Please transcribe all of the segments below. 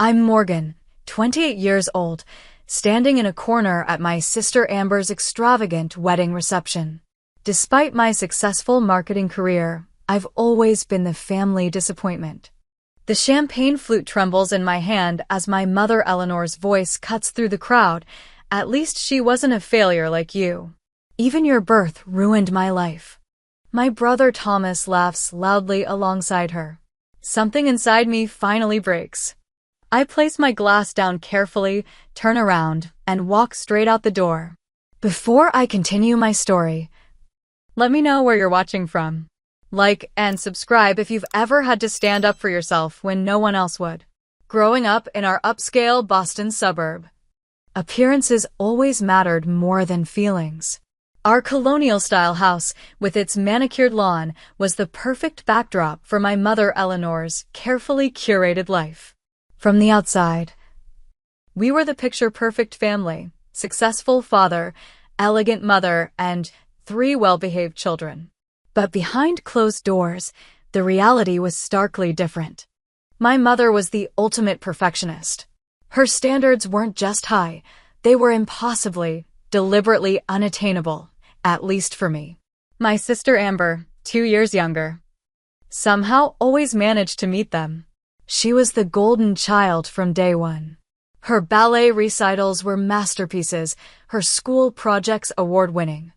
I'm Morgan, 28 years old, standing in a corner at my sister Amber's extravagant wedding reception. Despite my successful marketing career, I've always been the family disappointment. The champagne flute trembles in my hand as my mother Eleanor's voice cuts through the crowd. At least she wasn't a failure like you. Even your birth ruined my life. My brother Thomas laughs loudly alongside her. Something inside me finally breaks. I place my glass down carefully, turn around, and walk straight out the door. Before I continue my story, let me know where you're watching from. Like and subscribe if you've ever had to stand up for yourself when no one else would. Growing up in our upscale Boston suburb, appearances always mattered more than feelings. Our colonial-style house, with its manicured lawn, was the perfect backdrop for my mother Eleanor's carefully curated life. From the outside, we were the picture-perfect family, successful father, elegant mother, and 3 well-behaved children. But behind closed doors, the reality was starkly different. My mother was the ultimate perfectionist. Her standards weren't just high, they were impossibly, deliberately unattainable, at least for me. My sister Amber, 2 years younger, somehow always managed to meet them. She was the golden child from day one. Her ballet recitals were masterpieces, her school projects award-winning.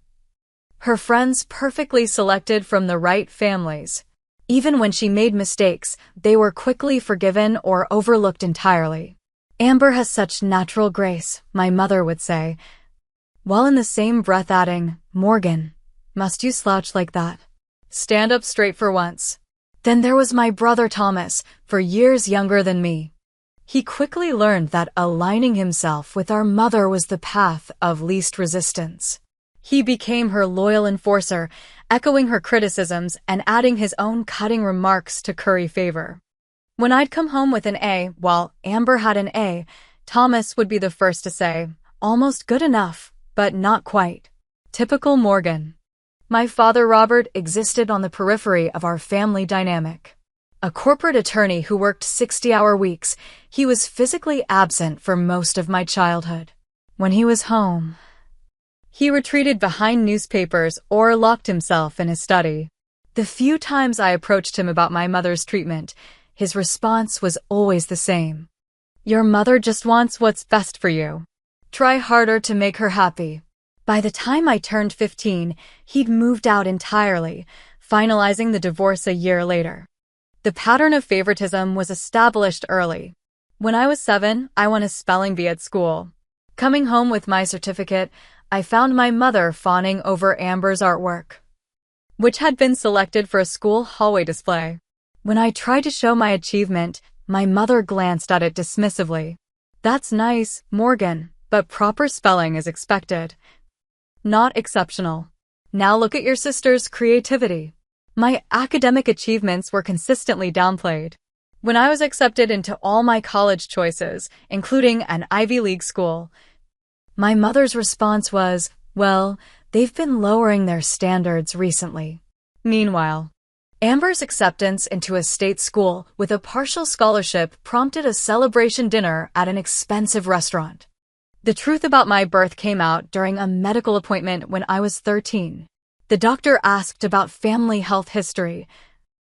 Her friends perfectly selected from the right families. Even when she made mistakes, they were quickly forgiven or overlooked entirely. Amber has such natural grace, my mother would say, while in the same breath adding, "Morgan, must you slouch like that? Stand up straight for once." Then there was my brother Thomas, for years younger than me. He quickly learned that aligning himself with our mother was the path of least resistance. He became her loyal enforcer, echoing her criticisms and adding his own cutting remarks to curry favor. When I'd come home with an A, while Amber had an A, Thomas would be the first to say, "Almost good enough, but not quite." Typical Morgan. My father Robert existed on the periphery of our family dynamic. A corporate attorney who worked 60-hour weeks, he was physically absent for most of my childhood. When he was home, he retreated behind newspapers or locked himself in his study. The few times I approached him about my mother's treatment, his response was always the same. "Your mother just wants what's best for you. Try harder to make her happy." By the time I turned 15, he'd moved out entirely, finalizing the divorce a year later. The pattern of favoritism was established early. When I was 7, I won a spelling bee at school. Coming home with my certificate, I found my mother fawning over Amber's artwork, which had been selected for a school hallway display. When I tried to show my achievement, my mother glanced at it dismissively. "That's nice, Morgan, but proper spelling is expected. Not exceptional. Now look at your sister's creativity." My academic achievements were consistently downplayed. When I was accepted into all my college choices, including an Ivy League school, my mother's response was, "Well, they've been lowering their standards recently." Meanwhile, Amber's acceptance into a state school with a partial scholarship prompted a celebration dinner at an expensive restaurant. The truth about my birth came out during a medical appointment when I was 13. The doctor asked about family health history,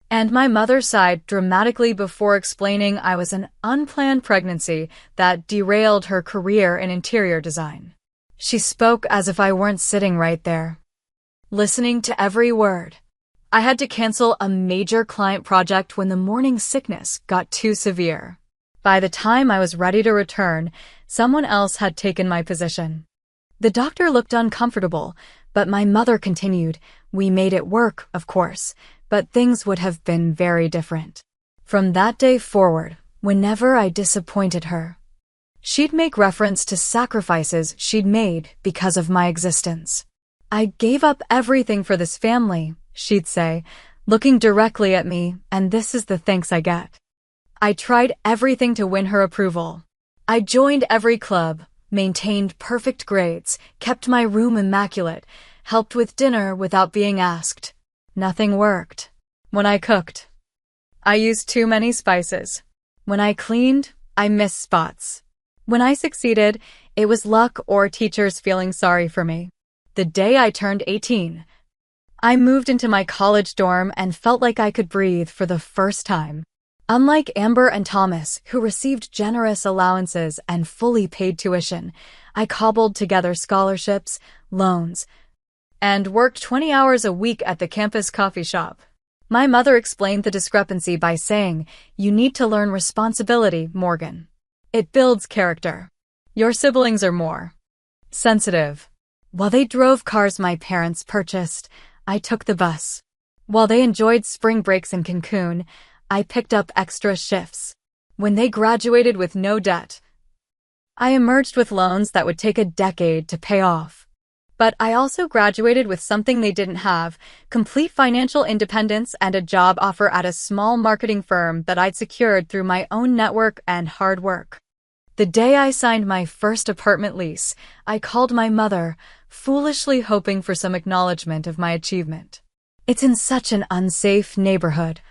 and my mother sighed dramatically before explaining I was an unplanned pregnancy that derailed her career in interior design. She spoke as if I weren't sitting right there, listening to every word. I had to cancel a major client project when the morning sickness got too severe. By the time I was ready to return, someone else had taken my position. The doctor looked uncomfortable, but my mother continued, "We made it work, of course, but things would have been very different." From that day forward, whenever I disappointed her, she'd make reference to sacrifices she'd made because of my existence. "I gave up everything for this family," she'd say, looking directly at me, "and this is the thanks I get." I tried everything to win her approval. I joined every club, maintained perfect grades, kept my room immaculate, helped with dinner without being asked. Nothing worked. When I cooked, I used too many spices. When I cleaned, I missed spots. When I succeeded, it was luck or teachers feeling sorry for me. The day I turned 18, I moved into my college dorm and felt like I could breathe for the first time. Unlike Amber and Thomas, who received generous allowances and fully paid tuition, I cobbled together scholarships, loans, and worked 20 hours a week at the campus coffee shop. My mother explained the discrepancy by saying, "You need to learn responsibility, Morgan. It builds character. Your siblings are more sensitive." While they drove cars my parents purchased, I took the bus. While they enjoyed spring breaks in Cancun, I picked up extra shifts. When they graduated with no debt, I emerged with loans that would take a decade to pay off. But I also graduated with something they didn't have: complete financial independence and a job offer at a small marketing firm that I'd secured through my own network and hard work. The day I signed my first apartment lease, I called my mother, foolishly hoping for some acknowledgement of my achievement. "It's in such an unsafe neighborhood,"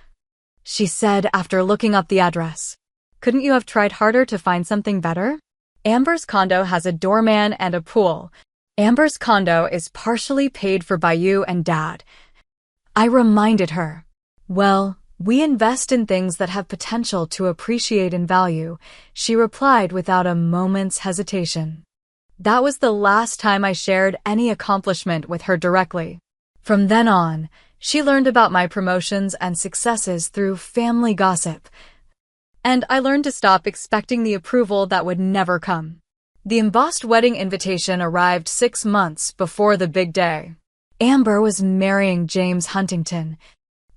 she said after looking up the address. "Couldn't you have tried harder to find something better? Amber's condo has a doorman and a pool. Amber's condo is partially paid for by you and Dad." I reminded her. "Well, we invest in things that have potential to appreciate in value," she replied without a moment's hesitation. That was the last time I shared any accomplishment with her directly. From then on, she learned about my promotions and successes through family gossip, and I learned to stop expecting the approval that would never come. The embossed wedding invitation arrived 6 months before the big day. Amber was marrying James Huntington,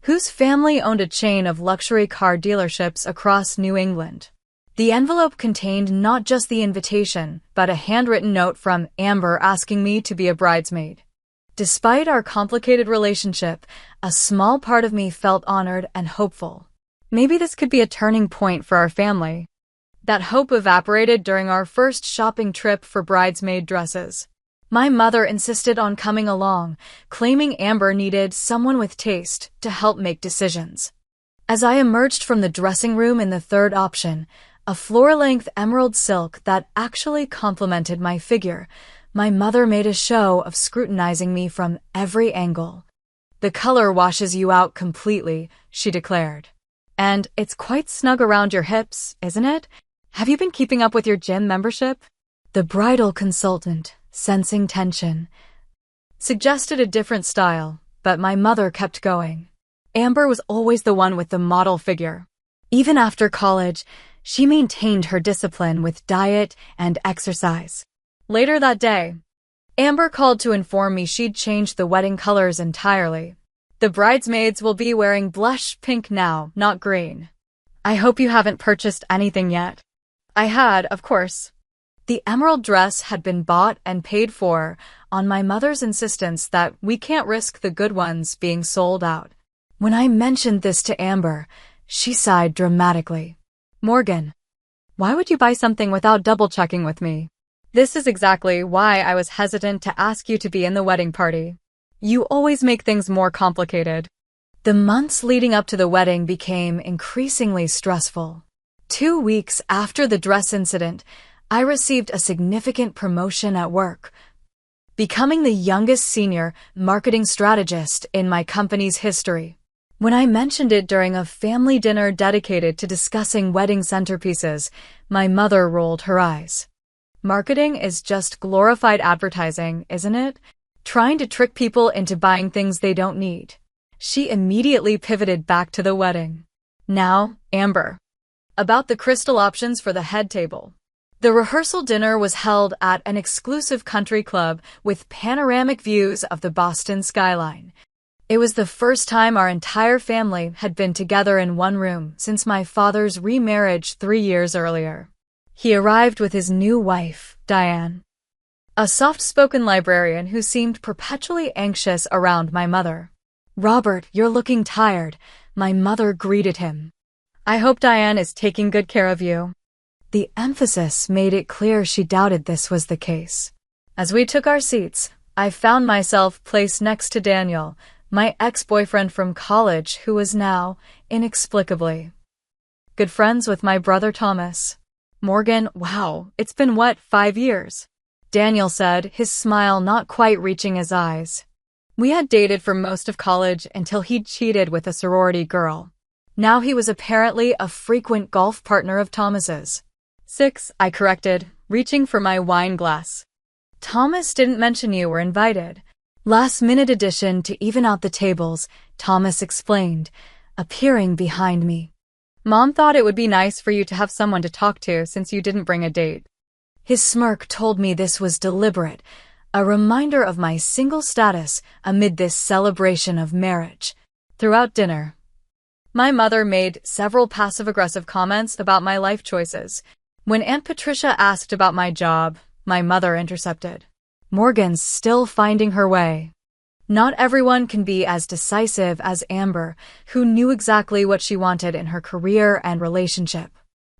whose family owned a chain of luxury car dealerships across New England. The envelope contained not just the invitation, but a handwritten note from Amber asking me to be a bridesmaid. Despite our complicated relationship, a small part of me felt honored and hopeful. Maybe this could be a turning point for our family. That hope evaporated during our first shopping trip for bridesmaid dresses. My mother insisted on coming along, claiming Amber needed someone with taste to help make decisions. As I emerged from the dressing room in the third option, a floor-length emerald silk that actually complemented my figure, my mother made a show of scrutinizing me from every angle. "The color washes you out completely," she declared. "And it's quite snug around your hips, isn't it? Have you been keeping up with your gym membership?" The bridal consultant, sensing tension, suggested a different style, but my mother kept going. Amber was always the one with the model figure. Even after college, she maintained her discipline with diet and exercise. Later that day, Amber called to inform me she'd changed the wedding colors entirely. "The bridesmaids will be wearing blush pink now, not green. I hope you haven't purchased anything yet." I had, of course. The emerald dress had been bought and paid for on my mother's insistence that we can't risk the good ones being sold out. When I mentioned this to Amber, she sighed dramatically. "Morgan, why would you buy something without double-checking with me? This is exactly why I was hesitant to ask you to be in the wedding party. You always make things more complicated." The months leading up to the wedding became increasingly stressful. 2 weeks after the dress incident, I received a significant promotion at work, becoming the youngest senior marketing strategist in my company's history. When I mentioned it during a family dinner dedicated to discussing wedding centerpieces, my mother rolled her eyes. "Marketing is just glorified advertising, isn't it? Trying to trick people into buying things they don't need." She immediately pivoted back to the wedding. "Now, Amber, about the crystal options for the head table." The rehearsal dinner was held at an exclusive country club with panoramic views of the Boston skyline. It was the first time our entire family had been together in one room since my father's remarriage 3 years earlier. He arrived with his new wife, Diane, a soft-spoken librarian who seemed perpetually anxious around my mother. "Robert, you're looking tired," my mother greeted him. "I hope Diane is taking good care of you." The emphasis made it clear she doubted this was the case. As we took our seats, I found myself placed next to Daniel, my ex-boyfriend from college who was now, inexplicably, good friends with my brother Thomas. Morgan, wow, it's been what, 5 years? Daniel said, his smile not quite reaching his eyes. We had dated for most of college until he'd cheated with a sorority girl. Now he was apparently a frequent golf partner of Thomas's. 6, I corrected, reaching for my wine glass. Thomas didn't mention you were invited. Last-minute addition to even out the tables, Thomas explained, appearing behind me. Mom thought it would be nice for you to have someone to talk to since you didn't bring a date. His smirk told me this was deliberate, a reminder of my single status amid this celebration of marriage. Throughout dinner, my mother made several passive-aggressive comments about my life choices. When Aunt Patricia asked about my job, my mother intercepted. Morgan's still finding her way. Not everyone can be as decisive as Amber, who knew exactly what she wanted in her career and relationship.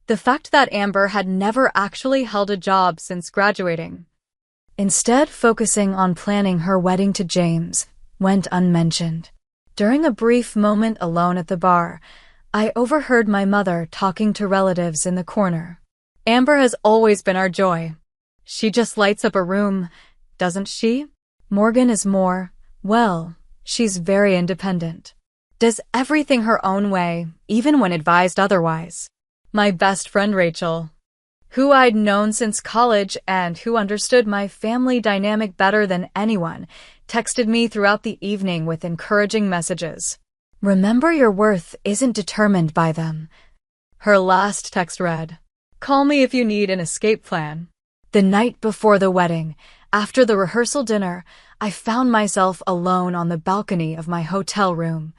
The fact that Amber had never actually held a job since graduating, instead focusing on planning her wedding to James, went unmentioned. During a brief moment alone at the bar, I overheard my mother talking to relatives in the corner. Amber has always been our joy. She just lights up a room, doesn't she? Morgan is more, well, she's very independent. Does everything her own way, even when advised otherwise. My best friend Rachel, who I'd known since college and who understood my family dynamic better than anyone, texted me throughout the evening with encouraging messages. Remember, your worth isn't determined by them. Her last text read, call me if you need an escape plan. The night before the wedding, after the rehearsal dinner, I found myself alone on the balcony of my hotel room,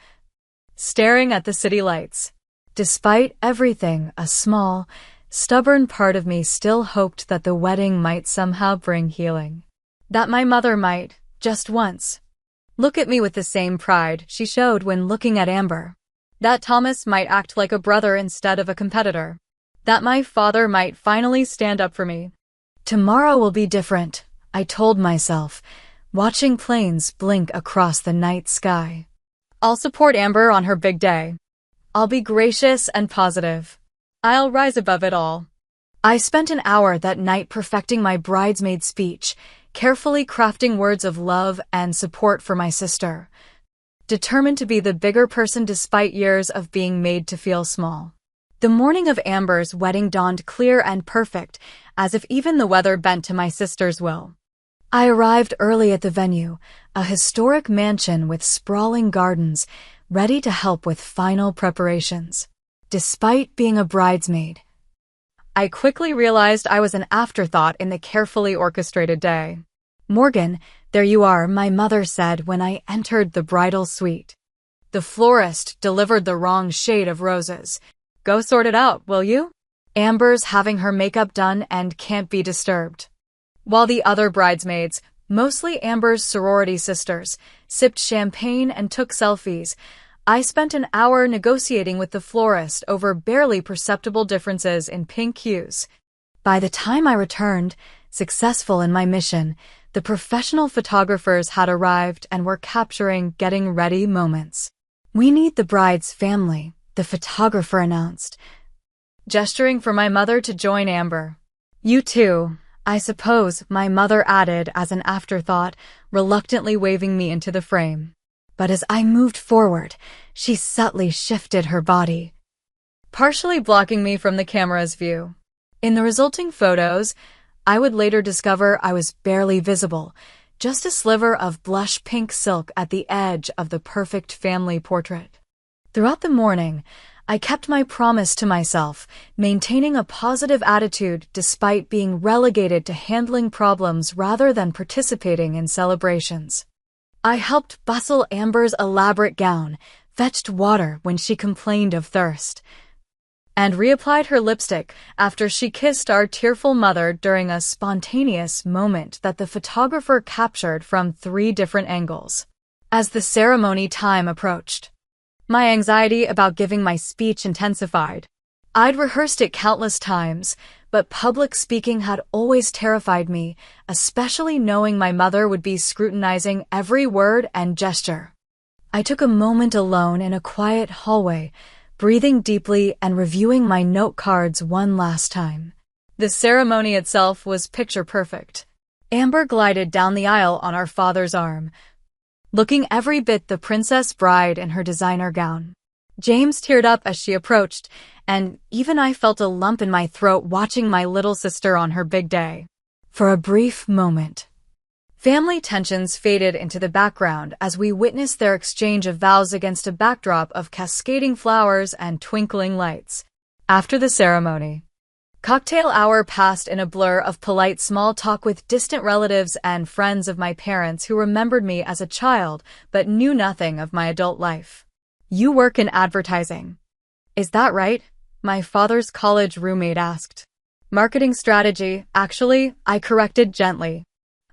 staring at the city lights. Despite everything, a small, stubborn part of me still hoped that the wedding might somehow bring healing. That my mother might, just once, look at me with the same pride she showed when looking at Amber. That Thomas might act like a brother instead of a competitor. That my father might finally stand up for me. Tomorrow will be different, I told myself, watching planes blink across the night sky. I'll support Amber on her big day. I'll be gracious and positive. I'll rise above it all. I spent an hour that night perfecting my bridesmaid speech, carefully crafting words of love and support for my sister, determined to be the bigger person despite years of being made to feel small. The morning of Amber's wedding dawned clear and perfect, as if even the weather bent to my sister's will. I arrived early at the venue, a historic mansion with sprawling gardens, ready to help with final preparations. Despite being a bridesmaid, I quickly realized I was an afterthought in the carefully orchestrated day. Morgan, there you are, my mother said when I entered the bridal suite. The florist delivered the wrong shade of roses. Go sort it out, will you? Amber's having her makeup done and can't be disturbed. While the other bridesmaids, mostly Amber's sorority sisters, sipped champagne and took selfies, I spent an hour negotiating with the florist over barely perceptible differences in pink hues. By the time I returned, successful in my mission, the professional photographers had arrived and were capturing getting ready moments. We need the bride's family, the photographer announced, gesturing for my mother to join Amber. You too, I suppose, my mother added as an afterthought, reluctantly waving me into the frame. But as I moved forward, she subtly shifted her body, partially blocking me from the camera's view. In the resulting photos, I would later discover I was barely visible, just a sliver of blush pink silk at the edge of the perfect family portrait. Throughout the morning, I kept my promise to myself, maintaining a positive attitude despite being relegated to handling problems rather than participating in celebrations. I helped bustle Amber's elaborate gown, fetched water when she complained of thirst, and reapplied her lipstick after she kissed our tearful mother during a spontaneous moment that the photographer captured from 3 different angles. As the ceremony time approached, my anxiety about giving my speech intensified. I'd rehearsed it countless times, but public speaking had always terrified me, especially knowing my mother would be scrutinizing every word and gesture. I took a moment alone in a quiet hallway, breathing deeply and reviewing my note cards one last time. The ceremony itself was picture perfect. Amber glided down the aisle on our father's arm, looking every bit the princess bride in her designer gown. James teared up as she approached, and even I felt a lump in my throat watching my little sister on her big day. For a brief moment, family tensions faded into the background as we witnessed their exchange of vows against a backdrop of cascading flowers and twinkling lights. After the ceremony, cocktail hour passed in a blur of polite small talk with distant relatives and friends of my parents who remembered me as a child but knew nothing of my adult life. "You work in advertising. Is that right?" my father's college roommate asked. "Marketing strategy, actually," I corrected gently.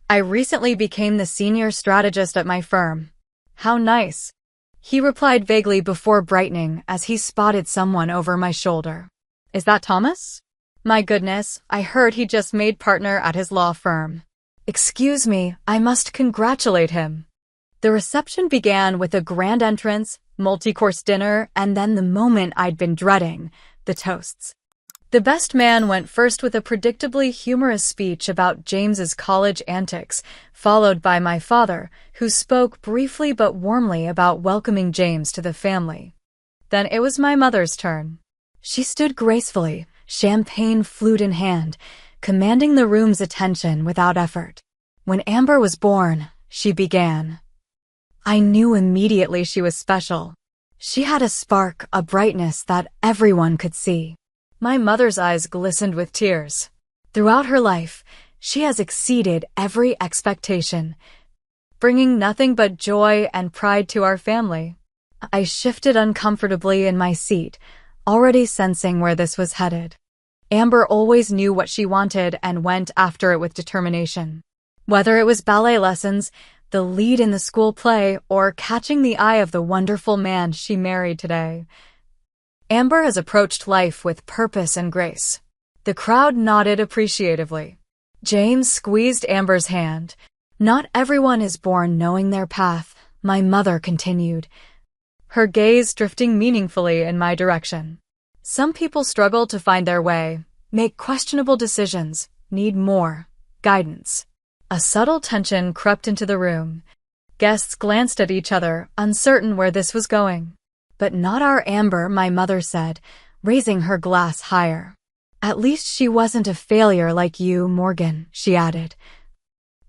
"I recently became the senior strategist at my firm." "How nice," he replied vaguely before brightening as he spotted someone over my shoulder. "Is that Thomas?" "My goodness, I heard he just made partner at his law firm." "Excuse me, I must congratulate him." The reception began with a grand entrance, multi-course dinner, and then the moment I'd been dreading, the toasts. The best man went first with a predictably humorous speech about James's college antics, followed by my father, who spoke briefly but warmly about welcoming James to the family. Then it was my mother's turn. She stood gracefully, champagne flute in hand, commanding the room's attention without effort. "When Amber was born," she began, "I knew immediately she was special. She had a spark, a brightness that everyone could see." My mother's eyes glistened with tears. "Throughout her life, she has exceeded every expectation, bringing nothing but joy and pride to our family." I shifted uncomfortably in my seat, already sensing where this was headed. Amber always knew what she wanted and went after it with determination. Whether it was ballet lessons, the lead in the school play, or catching the eye of the wonderful man she married today, Amber has approached life with purpose and grace. The crowd nodded appreciatively. James squeezed Amber's hand. "Not everyone is born knowing their path," my mother continued, her gaze drifting meaningfully in my direction. "Some people struggle to find their way, make questionable decisions, need more guidance." A subtle tension crept into the room. Guests glanced at each other, uncertain where this was going. "But not our Amber," my mother said, raising her glass higher. "At least she wasn't a failure like you, Morgan," she added,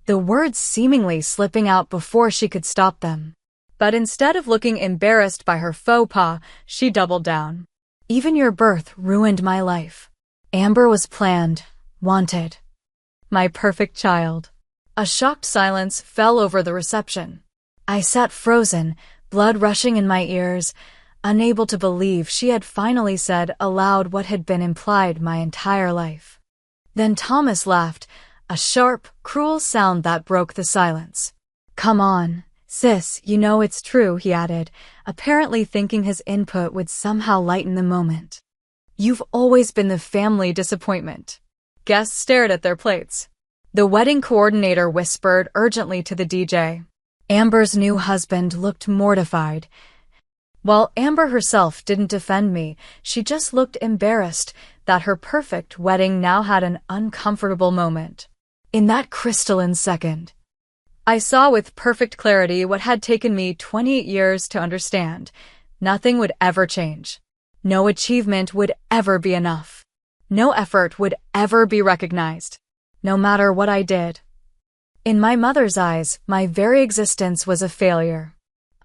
the words seemingly slipping out before she could stop them. But instead of looking embarrassed by her faux pas, she doubled down. "Even your birth ruined my life. Amber was planned, wanted. My perfect child." A shocked silence fell over the reception. I sat frozen, blood rushing in my ears, unable to believe she had finally said aloud what had been implied my entire life. Then Thomas laughed, a sharp, cruel sound that broke the silence. "Come on, sis, you know it's true," he added, apparently thinking his input would somehow lighten the moment. "You've always been the family disappointment." Guests stared at their plates. The wedding coordinator whispered urgently to the DJ. Amber's new husband looked mortified. While Amber herself didn't defend me, she just looked embarrassed that her perfect wedding now had an uncomfortable moment. In that crystalline second, I saw with perfect clarity what had taken me 28 years to understand. Nothing would ever change. No achievement would ever be enough. No effort would ever be recognized, no matter what I did. In my mother's eyes, my very existence was a failure.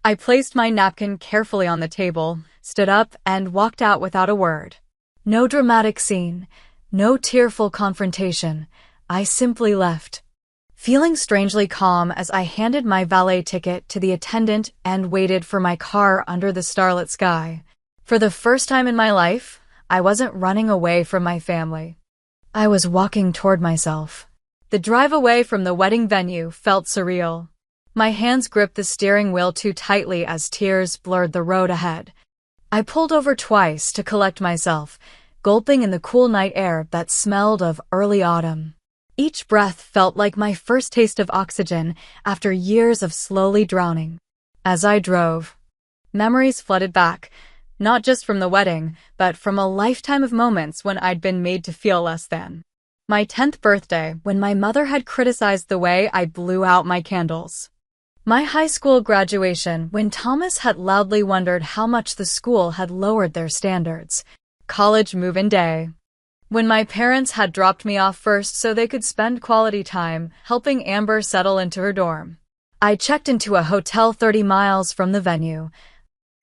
I placed my napkin carefully on the table, stood up, and walked out without a word. No dramatic scene, no tearful confrontation. I simply left, feeling strangely calm as I handed my valet ticket to the attendant and waited for my car under the starlit sky. For the first time in my life, I wasn't running away from my family. I was walking toward myself. The drive away from the wedding venue felt surreal. My hands gripped the steering wheel too tightly as tears blurred the road ahead. I pulled over twice to collect myself, gulping in the cool night air that smelled of early autumn. Each breath felt like my first taste of oxygen after years of slowly drowning. As I drove, memories flooded back, not just from the wedding, but from a lifetime of moments when I'd been made to feel less than. My 10th birthday, when my mother had criticized the way I blew out my candles. My high school graduation, when Thomas had loudly wondered how much the school had lowered their standards. College move-in day. When my parents had dropped me off first so they could spend quality time helping Amber settle into her dorm. I checked into a hotel 30 miles from the venue.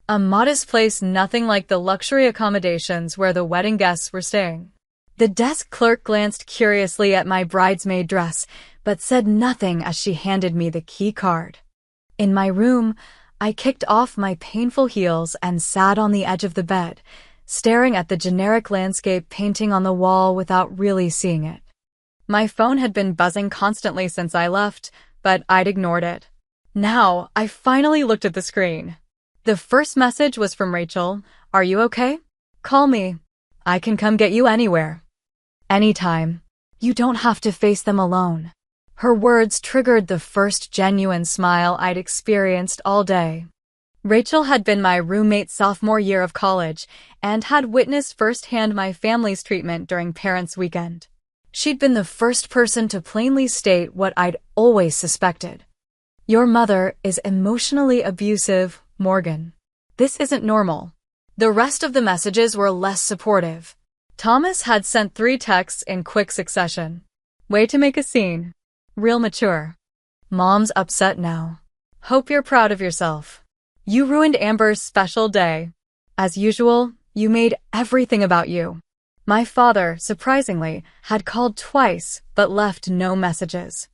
A modest place, nothing like the luxury accommodations where the wedding guests were staying. The desk clerk glanced curiously at my bridesmaid dress, but said nothing as she handed me the key card. In my room, I kicked off my painful heels and sat on the edge of the bed, staring at the generic landscape painting on the wall without really seeing it. My phone had been buzzing constantly since I left, but I'd ignored it. Now, I finally looked at the screen. The first message was from Rachel. "Are you okay? Call me. I can come get you anywhere. Anytime. You don't have to face them alone." Her words triggered the first genuine smile I'd experienced all day. Rachel had been my roommate sophomore year of college and had witnessed firsthand my family's treatment during Parents' Weekend. She'd been the first person to plainly state what I'd always suspected. "Your mother is emotionally abusive, Morgan. This isn't normal." The rest of the messages were less supportive. Thomas had sent 3 texts in quick succession. "Way to make a scene. Real mature. Mom's upset now. Hope you're proud of yourself. You ruined Amber's special day. As usual, you made everything about you." My father, surprisingly, had called twice but left no messages.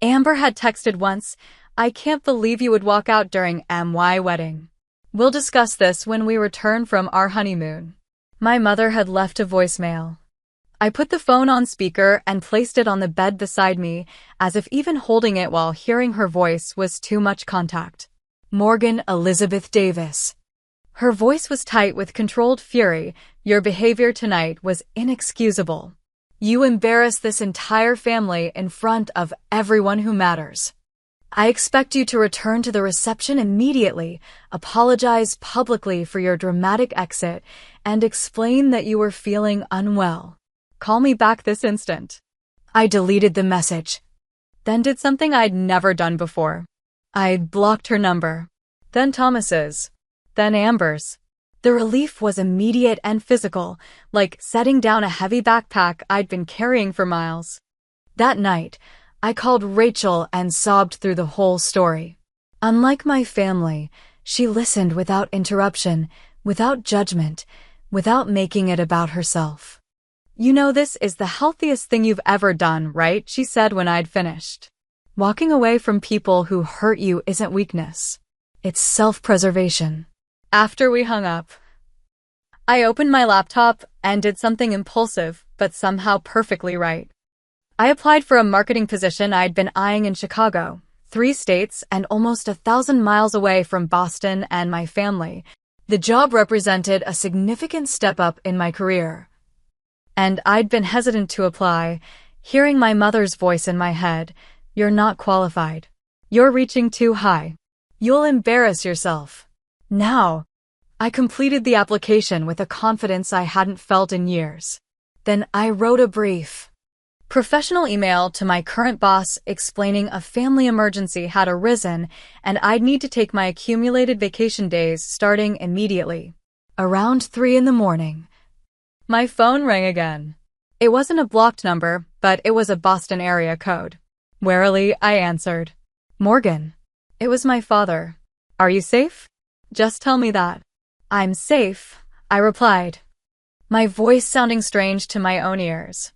Amber had texted once, "I can't believe you would walk out during my wedding. We'll discuss this when we return from our honeymoon." My mother had left a voicemail. I put the phone on speaker and placed it on the bed beside me, as if even holding it while hearing her voice was too much contact. "Morgan Elizabeth Davis." Her voice was tight with controlled fury. "Your behavior tonight was inexcusable. You embarrassed this entire family in front of everyone who matters. I expect you to return to the reception immediately, apologize publicly for your dramatic exit, and explain that you were feeling unwell. Call me back this instant." I deleted the message, then did something I'd never done before. I blocked her number, then Thomas's, then Amber's. The relief was immediate and physical, like setting down a heavy backpack I'd been carrying for miles. That night, I called Rachel and sobbed through the whole story. Unlike my family, she listened without interruption, without judgment, without making it about herself. "You know this is the healthiest thing you've ever done, right?" she said when I'd finished. "Walking away from people who hurt you isn't weakness. It's self-preservation." After we hung up, I opened my laptop and did something impulsive, but somehow perfectly right. I applied for a marketing position I'd been eyeing in Chicago, 3 states and almost 1,000 miles away from Boston and my family. The job represented a significant step up in my career. And I'd been hesitant to apply, hearing my mother's voice in my head. "You're not qualified. You're reaching too high. You'll embarrass yourself." Now, I completed the application with a confidence I hadn't felt in years. Then I wrote a brief, professional email to my current boss explaining a family emergency had arisen and I'd need to take my accumulated vacation days starting immediately. Around 3 in the morning, my phone rang again. It wasn't a blocked number, but it was a Boston area code. Warily, I answered. "Morgan." It was my father. "Are you safe? Just tell me that." "I'm safe," I replied, my voice sounding strange to my own ears.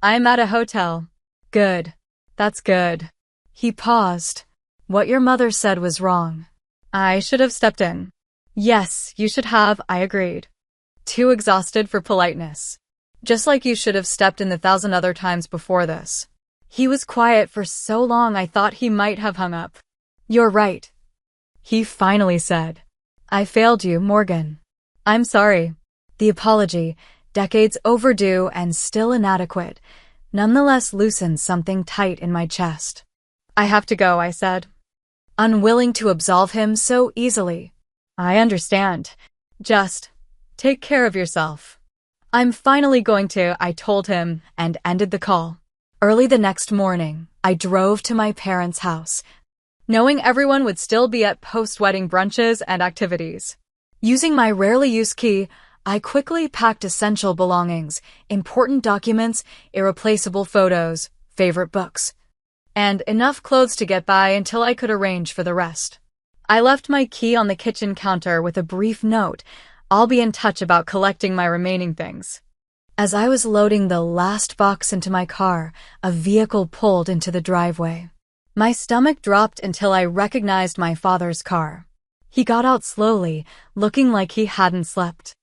"I'm at a hotel." "Good. That's good." He paused. "What your mother said was wrong." I should have stepped in. "Yes, you should have," I agreed. Too exhausted for politeness. "Just like you should have stepped in the 1,000 other times before this." He was quiet for so long I thought he might have hung up. "You're right," he finally said. "I failed you, Morgan. I'm sorry." The apology, decades overdue and still inadequate, nonetheless loosened something tight in my chest. "I have to go," I said, unwilling to absolve him so easily. "I understand. Just take care of yourself." I'm finally going to, I told him, and ended the call. Early the next morning, I drove to my parents' house, knowing everyone would still be at post-wedding brunches and activities. Using my rarely used key, I quickly packed essential belongings, important documents, irreplaceable photos, favorite books, and enough clothes to get by until I could arrange for the rest. I left my key on the kitchen counter with a brief note, "I'll be in touch about collecting my remaining things." As I was loading the last box into my car, a vehicle pulled into the driveway. My stomach dropped until I recognized my father's car. He got out slowly, looking like he hadn't slept.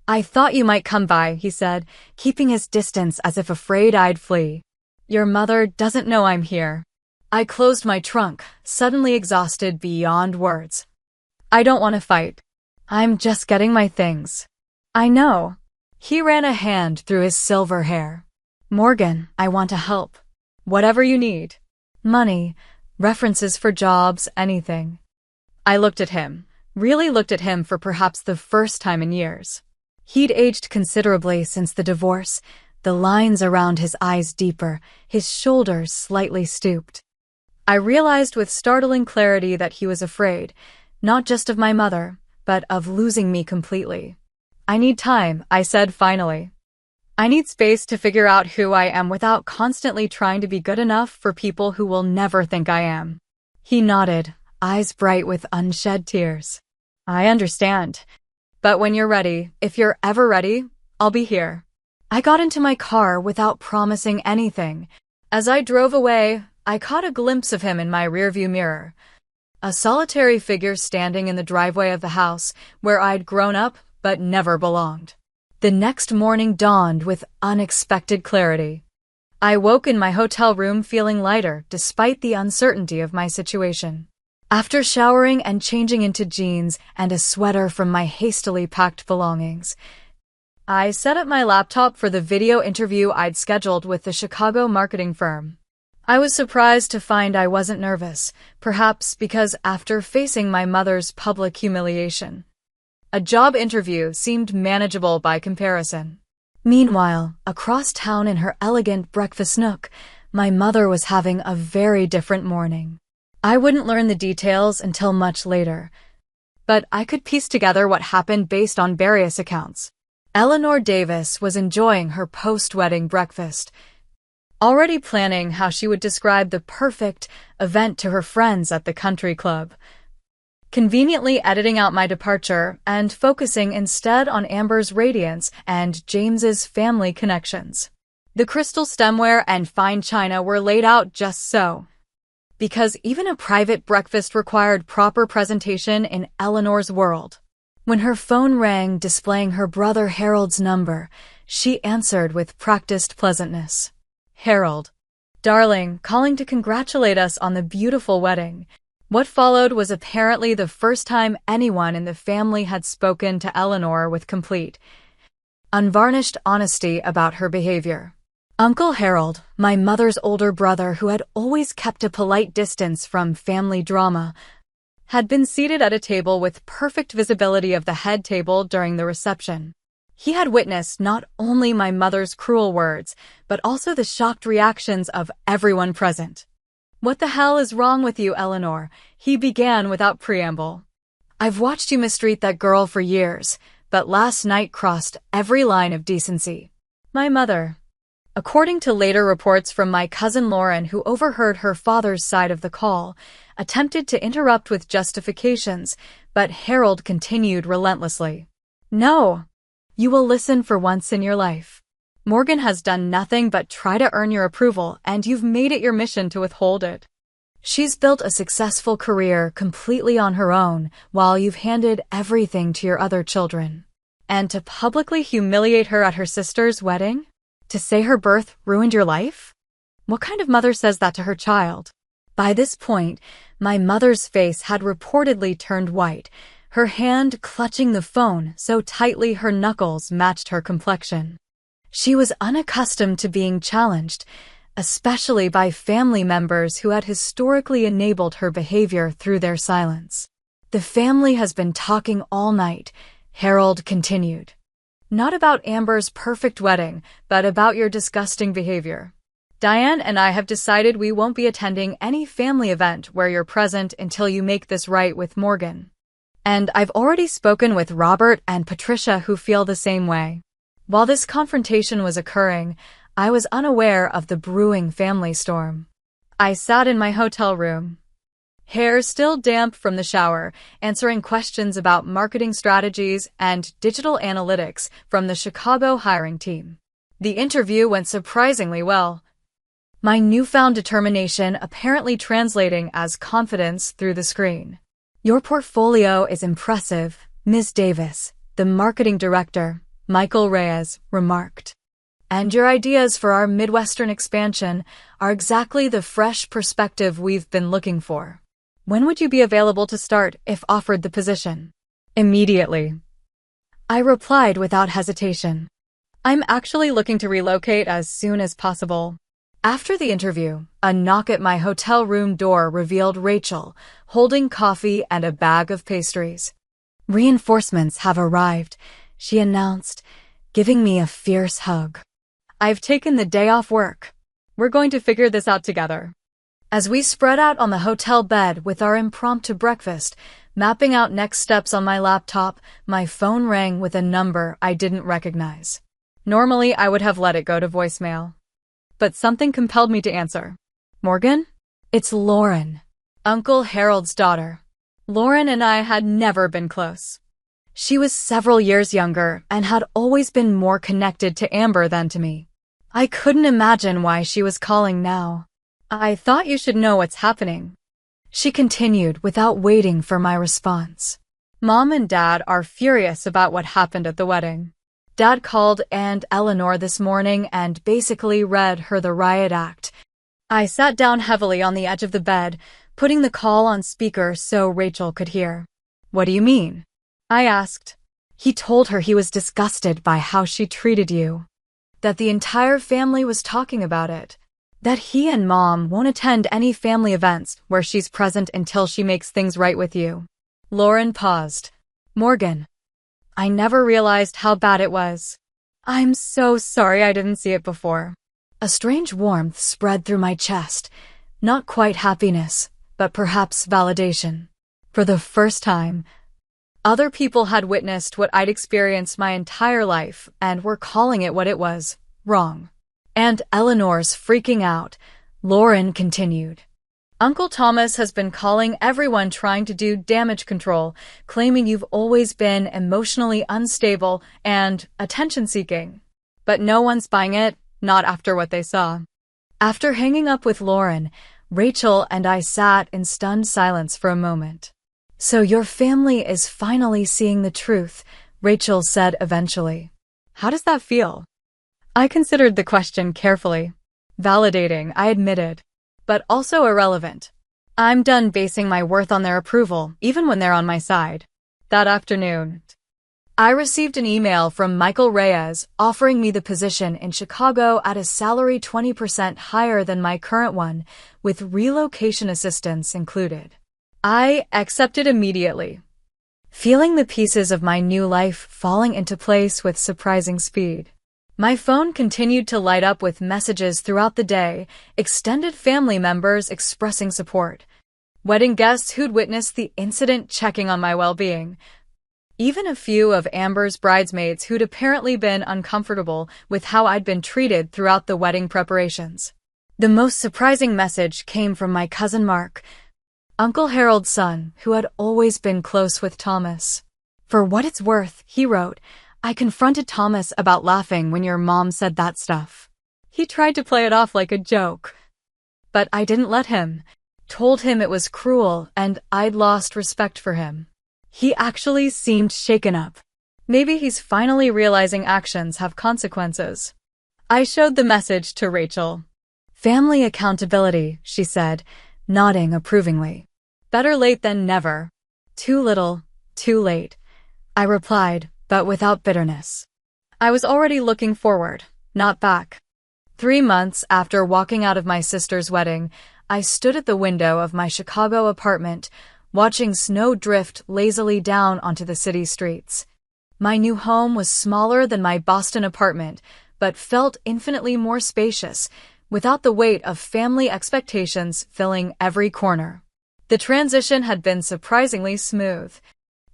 "I thought you might come by," he said, keeping his distance as if afraid I'd flee. "Your mother doesn't know I'm here." I closed my trunk, suddenly exhausted beyond words. "I don't want to fight. I'm just getting my things." "I know." He ran a hand through his silver hair. "Morgan, I want to help. Whatever you need. Money, references for jobs, anything." I looked at him, really looked at him for perhaps the first time in years. He'd aged considerably since the divorce, the lines around his eyes deeper, his shoulders slightly stooped. I realized with startling clarity that he was afraid, not just of my mother, but of losing me completely. "I need time," I said finally. "I need space to figure out who I am without constantly trying to be good enough for people who will never think I am." He nodded, eyes bright with unshed tears. "I understand. But when you're ready, if you're ever ready, I'll be here." I got into my car without promising anything. As I drove away, I caught a glimpse of him in my rearview mirror. A solitary figure standing in the driveway of the house where I'd grown up but never belonged. The next morning dawned with unexpected clarity. I woke in my hotel room feeling lighter despite the uncertainty of my situation. After showering and changing into jeans and a sweater from my hastily packed belongings, I set up my laptop for the video interview I'd scheduled with the Chicago marketing firm. I was surprised to find I wasn't nervous, perhaps because after facing my mother's public humiliation, a job interview seemed manageable by comparison. Meanwhile, across town in her elegant breakfast nook, my mother was having a very different morning. I wouldn't learn the details until much later, but I could piece together what happened based on various accounts. Eleanor Davis was enjoying her post-wedding breakfast, already planning how she would describe the perfect event to her friends at the country club, conveniently editing out my departure and focusing instead on Amber's radiance and James's family connections. The crystal stemware and fine china were laid out just so, because even a private breakfast required proper presentation in Eleanor's world. When her phone rang displaying her brother Harold's number, she answered with practiced pleasantness. "Harold. Darling, calling to congratulate us on the beautiful wedding." What followed was apparently the first time anyone in the family had spoken to Eleanor with complete, unvarnished honesty about her behavior. Uncle Harold, my mother's older brother who had always kept a polite distance from family drama, had been seated at a table with perfect visibility of the head table during the reception. He had witnessed not only my mother's cruel words, but also the shocked reactions of everyone present. "What the hell is wrong with you, Eleanor?" he began without preamble. "I've watched you mistreat that girl for years, but last night crossed every line of decency." My mother, according to later reports from my cousin Lauren, who overheard her father's side of the call, attempted to interrupt with justifications, but Harold continued relentlessly. "No. You will listen for once in your life. Morgan has done nothing but try to earn your approval, and you've made it your mission to withhold it. She's built a successful career completely on her own, while you've handed everything to your other children. And to publicly humiliate her at her sister's wedding? To say her birth ruined your life? What kind of mother says that to her child?" By this point, my mother's face had reportedly turned white, her hand clutching the phone so tightly her knuckles matched her complexion. She was unaccustomed to being challenged, especially by family members who had historically enabled her behavior through their silence. "The family has been talking all night," Harold continued. Not about Amber's perfect wedding, but about your disgusting behavior. Diane and I have decided we won't be attending any family event where you're present until you make this right with Morgan. And I've already spoken with Robert and Patricia who feel the same way. While this confrontation was occurring, I was unaware of the brewing family storm. I sat in my hotel room, hair still damp from the shower, answering questions about marketing strategies and digital analytics from the Chicago hiring team. The interview went surprisingly well, my newfound determination apparently translating as confidence through the screen. Your portfolio is impressive, Ms. Davis, the marketing director, Michael Reyes, remarked. And your ideas for our Midwestern expansion are exactly the fresh perspective we've been looking for. When would you be available to start if offered the position? Immediately, I replied without hesitation. I'm actually looking to relocate as soon as possible. After the interview, a knock at my hotel room door revealed Rachel, holding coffee and a bag of pastries. Reinforcements have arrived, she announced, giving me a fierce hug. I've taken the day off work. We're going to figure this out together. As we spread out on the hotel bed with our impromptu breakfast, mapping out next steps on my laptop, my phone rang with a number I didn't recognize. Normally, I would have let it go to voicemail. But something compelled me to answer. Morgan? It's Lauren, Uncle Harold's daughter. Lauren and I had never been close. She was several years younger and had always been more connected to Amber than to me. I couldn't imagine why she was calling now. I thought you should know what's happening, she continued without waiting for my response. Mom and Dad are furious about what happened at the wedding. Dad called Aunt Eleanor this morning and basically read her the riot act. I sat down heavily on the edge of the bed, putting the call on speaker so Rachel could hear. What do you mean? I asked. He told her he was disgusted by how she treated you. That the entire family was talking about it. That he and Mom won't attend any family events where she's present until she makes things right with you. Lauren paused. Morgan. I never realized how bad it was. I'm so sorry I didn't see it before. A strange warmth spread through my chest. Not quite happiness, but perhaps validation. For the first time, other people had witnessed what I'd experienced my entire life and were calling it what it was, wrong. And Eleanor's freaking out. Lauren continued. Uncle Thomas has been calling everyone trying to do damage control, claiming you've always been emotionally unstable and attention-seeking. But no one's buying it, not after what they saw. After hanging up with Lauren, Rachel and I sat in stunned silence for a moment. So your family is finally seeing the truth, Rachel said eventually. How does that feel? I considered the question carefully. Validating, I admitted. But also irrelevant. I'm done basing my worth on their approval, even when they're on my side. That afternoon, I received an email from Michael Reyes offering me the position in Chicago at a salary 20% higher than my current one, with relocation assistance included. I accepted immediately, feeling the pieces of my new life falling into place with surprising speed. My phone continued to light up with messages throughout the day, extended family members expressing support, wedding guests who'd witnessed the incident checking on my well-being, even a few of Amber's bridesmaids who'd apparently been uncomfortable with how I'd been treated throughout the wedding preparations. The most surprising message came from my cousin Mark, Uncle Harold's son, who had always been close with Thomas. For what it's worth, he wrote, I confronted Thomas about laughing when your mom said that stuff. He tried to play it off like a joke. But I didn't let him. Told him it was cruel and I'd lost respect for him. He actually seemed shaken up. Maybe he's finally realizing actions have consequences. I showed the message to Rachel. Family accountability, she said, nodding approvingly. Better late than never. Too little, too late. I replied, but without bitterness. I was already looking forward, not back. 3 months after walking out of my sister's wedding, I stood at the window of my Chicago apartment, watching snow drift lazily down onto the city streets. My new home was smaller than my Boston apartment, but felt infinitely more spacious, without the weight of family expectations filling every corner. The transition had been surprisingly smooth.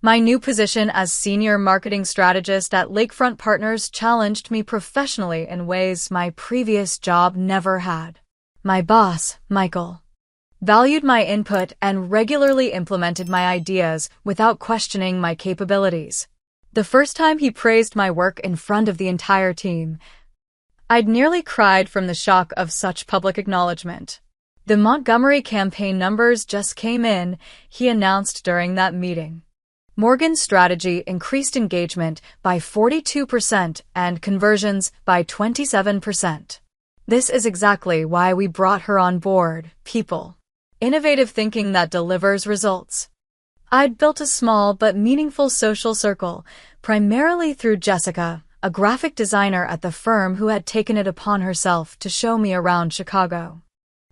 My new position as senior marketing strategist at Lakefront Partners challenged me professionally in ways my previous job never had. My boss, Michael, valued my input and regularly implemented my ideas without questioning my capabilities. The first time he praised my work in front of the entire team, I'd nearly cried from the shock of such public acknowledgement. The Montgomery campaign numbers just came in, he announced during that meeting. Morgan's strategy increased engagement by 42% and conversions by 27%. This is exactly why we brought her on board, people. Innovative thinking that delivers results. I'd built a small but meaningful social circle, primarily through Jessica, a graphic designer at the firm who had taken it upon herself to show me around Chicago.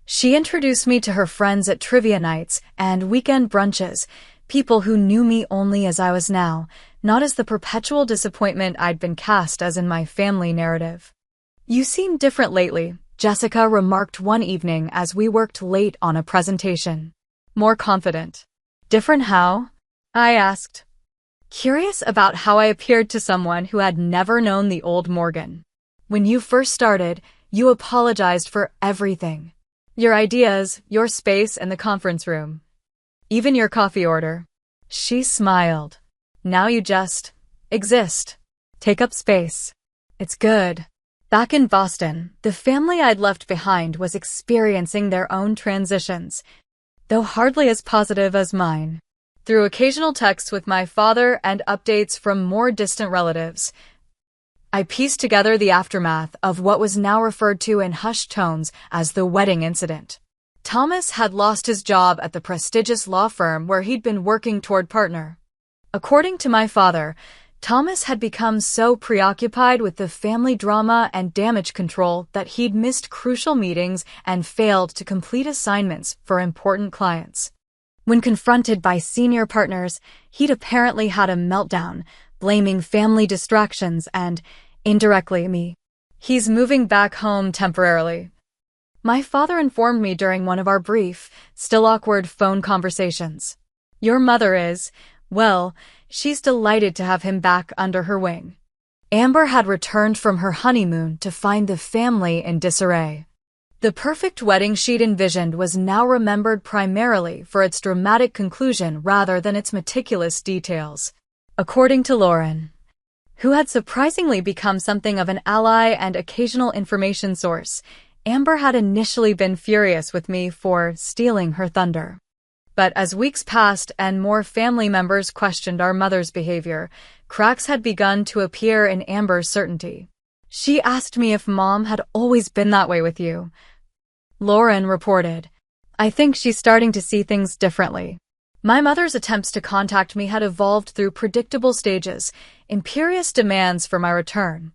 She introduced me to her friends at trivia nights and weekend brunches, people who knew me only as I was now, not as the perpetual disappointment I'd been cast as in my family narrative. "You seem different lately," Jessica remarked one evening as we worked late on a presentation. "More confident." "Different how?" I asked, curious about how I appeared to someone who had never known the old Morgan. "When you first started, you apologized for everything. Your ideas, your space in the conference room. Even your coffee order." She smiled. "Now you just exist. Take up space. It's good." Back in Boston, the family I'd left behind was experiencing their own transitions, though hardly as positive as mine. Through occasional texts with my father and updates from more distant relatives, I pieced together the aftermath of what was now referred to in hushed tones as the wedding incident. Thomas had lost his job at the prestigious law firm where he'd been working toward partner. According to my father, Thomas had become so preoccupied with the family drama and damage control that he'd missed crucial meetings and failed to complete assignments for important clients. When confronted by senior partners, he'd apparently had a meltdown, blaming family distractions and, indirectly, me. "He's moving back home temporarily," my father informed me during one of our brief, still awkward phone conversations. "Your mother is, well, she's delighted to have him back under her wing." Amber had returned from her honeymoon to find the family in disarray. The perfect wedding she'd envisioned was now remembered primarily for its dramatic conclusion rather than its meticulous details. According to Lauren, who had surprisingly become something of an ally and occasional information source, Amber had initially been furious with me for stealing her thunder. But as weeks passed and more family members questioned our mother's behavior, cracks had begun to appear in Amber's certainty. "She asked me if Mom had always been that way with you," Lauren reported. "I think she's starting to see things differently." My mother's attempts to contact me had evolved through predictable stages, imperious demands for my return,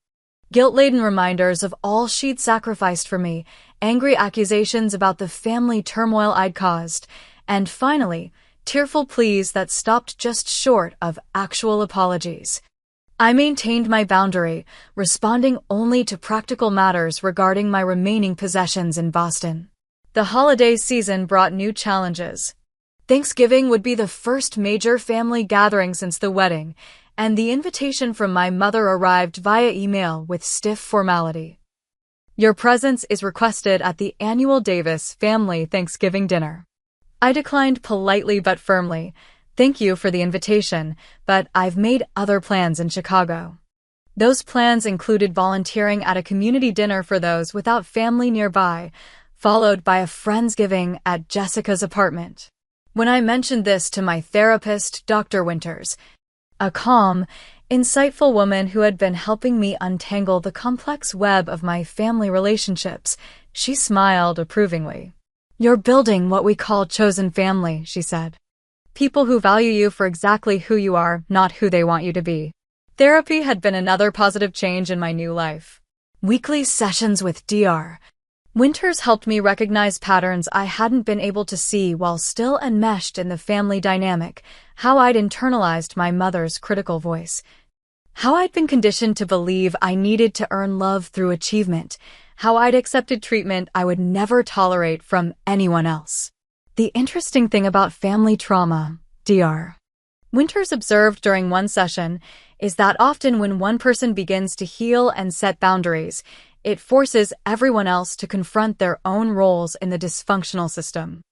guilt-laden reminders of all she'd sacrificed for me, angry accusations about the family turmoil I'd caused, and finally, tearful pleas that stopped just short of actual apologies. I maintained my boundary, responding only to practical matters regarding my remaining possessions in Boston. The holiday season brought new challenges. Thanksgiving would be the first major family gathering since the wedding, and the invitation from my mother arrived via email with stiff formality. "Your presence is requested at the annual Davis family Thanksgiving dinner." I declined politely but firmly. "Thank you for the invitation, but I've made other plans in Chicago." Those plans included volunteering at a community dinner for those without family nearby, followed by a Friendsgiving at Jessica's apartment. When I mentioned this to my therapist, Dr. Winters, a calm, insightful woman who had been helping me untangle the complex web of my family relationships, she smiled approvingly. "You're building what we call chosen family," she said. "People who value you for exactly who you are, not who they want you to be." Therapy had been another positive change in my new life. Weekly sessions with Dr. Winters helped me recognize patterns I hadn't been able to see while still enmeshed in the family dynamic, how I'd internalized my mother's critical voice, How I'd been conditioned to believe I needed to earn love through achievement, how I'd accepted treatment I would never tolerate from anyone else. The interesting thing about family trauma, Dr. Winters observed during one session, is that often when one person begins to heal and set boundaries, it forces everyone else to confront their own roles in the dysfunctional system.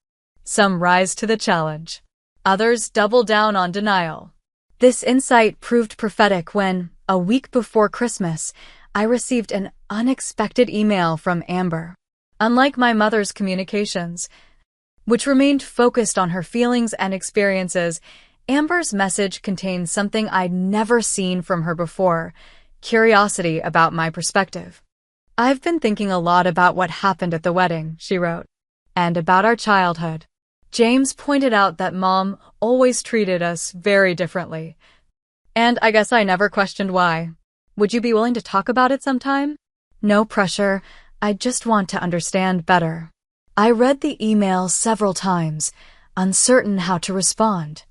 Some rise to the challenge. Others double down on denial. This insight proved prophetic when, a week before Christmas, I received an unexpected email from Amber. Unlike my mother's communications, which remained focused on her feelings and experiences, Amber's message contained something I'd never seen from her before: curiosity about my perspective. "I've been thinking a lot about what happened at the wedding," she wrote, "and about our childhood. James pointed out that Mom always treated us very differently. And I guess I never questioned why. Would you be willing to talk about it sometime? No pressure. I just want to understand better." I read the email several times, uncertain how to respond.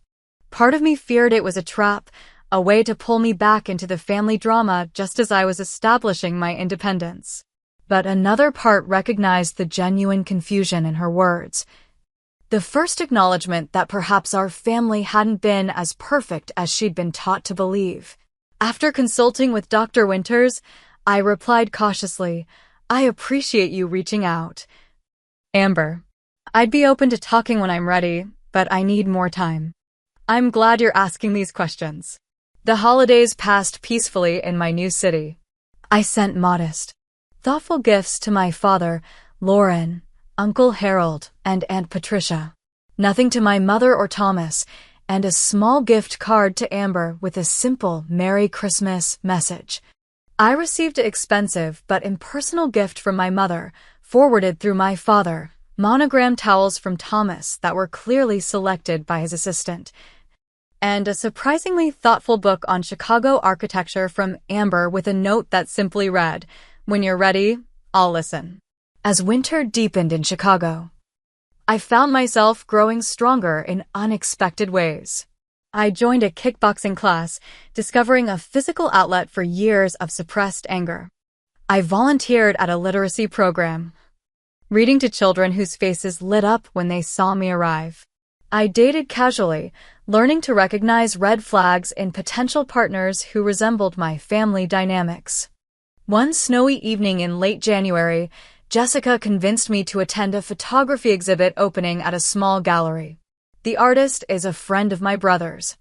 Part of me feared it was a trap, a way to pull me back into the family drama just as I was establishing my independence. But another part recognized the genuine confusion in her words. The first acknowledgement that perhaps our family hadn't been as perfect as she'd been taught to believe. After consulting with Dr. Winters, I replied cautiously, "I appreciate you reaching out, Amber. I'd be open to talking when I'm ready, but I need more time. I'm glad you're asking these questions." The holidays passed peacefully in my new city. I sent modest, thoughtful gifts to my father, Lauren, Uncle Harold, and Aunt Patricia. Nothing to my mother or Thomas, and a small gift card to Amber with a simple Merry Christmas message. I received an expensive but impersonal gift from my mother, forwarded through my father, monogrammed towels from Thomas that were clearly selected by his assistant, and a surprisingly thoughtful book on Chicago architecture from Amber with a note that simply read, "When you're ready, I'll listen." As winter deepened in Chicago, I found myself growing stronger in unexpected ways. I joined a kickboxing class, discovering a physical outlet for years of suppressed anger. I volunteered at a literacy program, reading to children whose faces lit up when they saw me arrive. I dated casually, learning to recognize red flags in potential partners who resembled my family dynamics. One snowy evening in late January, Jessica convinced me to attend a photography exhibit opening at a small gallery. The artist is a friend of my brother's,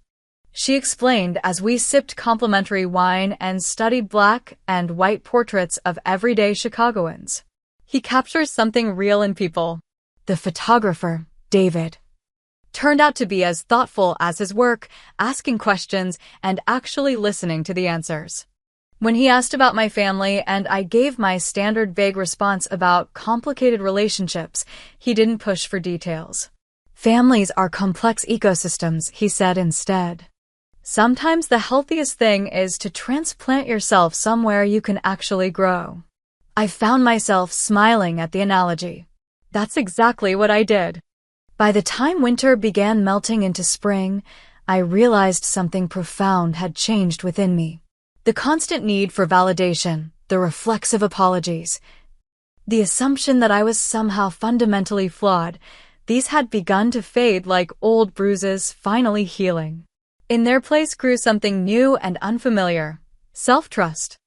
she explained as we sipped complimentary wine and studied black and white portraits of everyday Chicagoans. He captures something real in people. The photographer, David, turned out to be as thoughtful as his work, asking questions and actually listening to the answers. When he asked about my family and I gave my standard vague response about complicated relationships, he didn't push for details. "Families are complex ecosystems," he said instead. "Sometimes the healthiest thing is to transplant yourself somewhere you can actually grow." I found myself smiling at the analogy. That's exactly what I did. By the time winter began melting into spring, I realized something profound had changed within me. The constant need for validation, the reflexive apologies, the assumption that I was somehow fundamentally flawed, these had begun to fade like old bruises finally healing. In their place grew something new and unfamiliar: self-trust.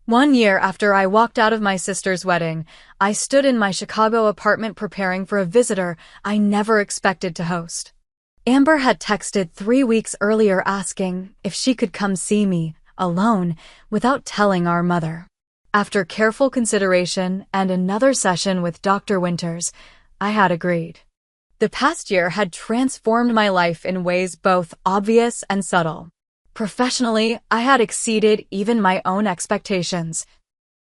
One year after I walked out of my sister's wedding, I stood in my Chicago apartment preparing for a visitor I never expected to host. Amber had texted 3 weeks earlier asking if she could come see me, alone, without telling our mother. After careful consideration and another session with Dr. Winters, I had agreed. The past year had transformed my life in ways both obvious and subtle. Professionally, I had exceeded even my own expectations,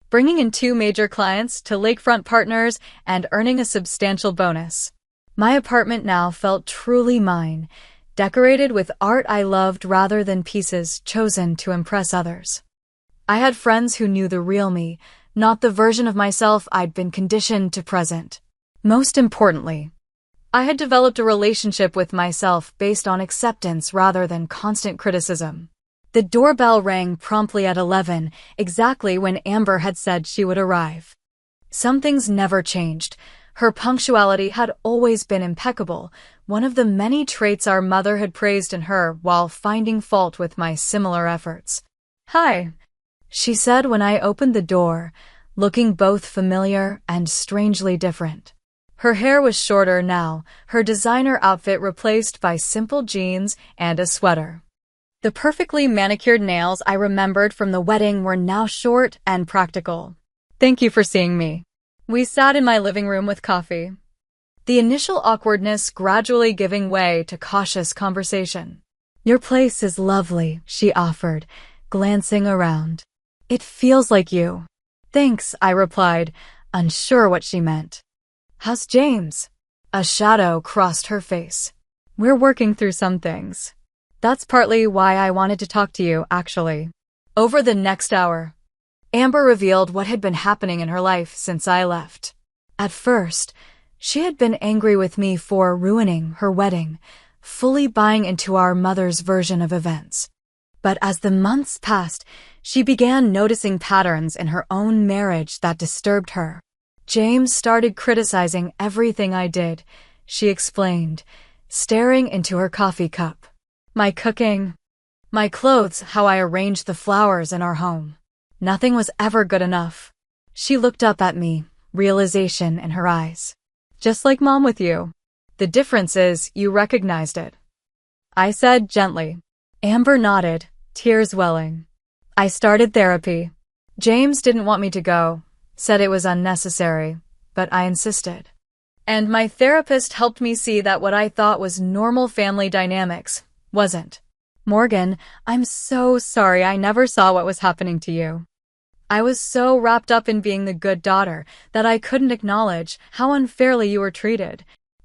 bringing in 2 major clients to lakefront partners and earning a substantial bonus. My apartment now felt truly mine, decorated with art I loved rather than pieces chosen to impress others. I had friends who knew the real me, not the version of myself I'd been conditioned to present. Most importantly, I had developed a relationship with myself based on acceptance rather than constant criticism. The doorbell rang promptly at 11, exactly when Amber had said she would arrive. Some things never changed. Her punctuality had always been impeccable, one of the many traits our mother had praised in her while finding fault with my similar efforts. "Hi," she said when I opened the door, looking both familiar and strangely different. Her hair was shorter now, her designer outfit replaced by simple jeans and a sweater. The perfectly manicured nails I remembered from the wedding were now short and practical. "Thank you for seeing me." We sat in my living room with coffee, the initial awkwardness gradually giving way to cautious conversation. "Your place is lovely," she offered, glancing around. "It feels like you." "Thanks," I replied, unsure what she meant. "How's James?" A shadow crossed her face. "We're working through some things. That's partly why I wanted to talk to you, actually." Over the next hour, Amber revealed what had been happening in her life since I left. At first, she had been angry with me for ruining her wedding, fully buying into our mother's version of events. But as the months passed, she began noticing patterns in her own marriage that disturbed her. "James started criticizing everything I did," she explained, staring into her coffee cup. "My cooking, my clothes, how I arranged the flowers in our home. Nothing was ever good enough." She looked up at me, realization in her eyes. "Just like Mom with you. The difference is you recognized it," I said gently. Amber nodded, tears welling. "I started therapy. James didn't want me to go, said it was unnecessary, but I insisted. And my therapist helped me see that what I thought was normal family dynamics wasn't. Morgan, I'm so sorry I never saw what was happening to you. I was so wrapped up in being the good daughter that I couldn't acknowledge how unfairly you were treated."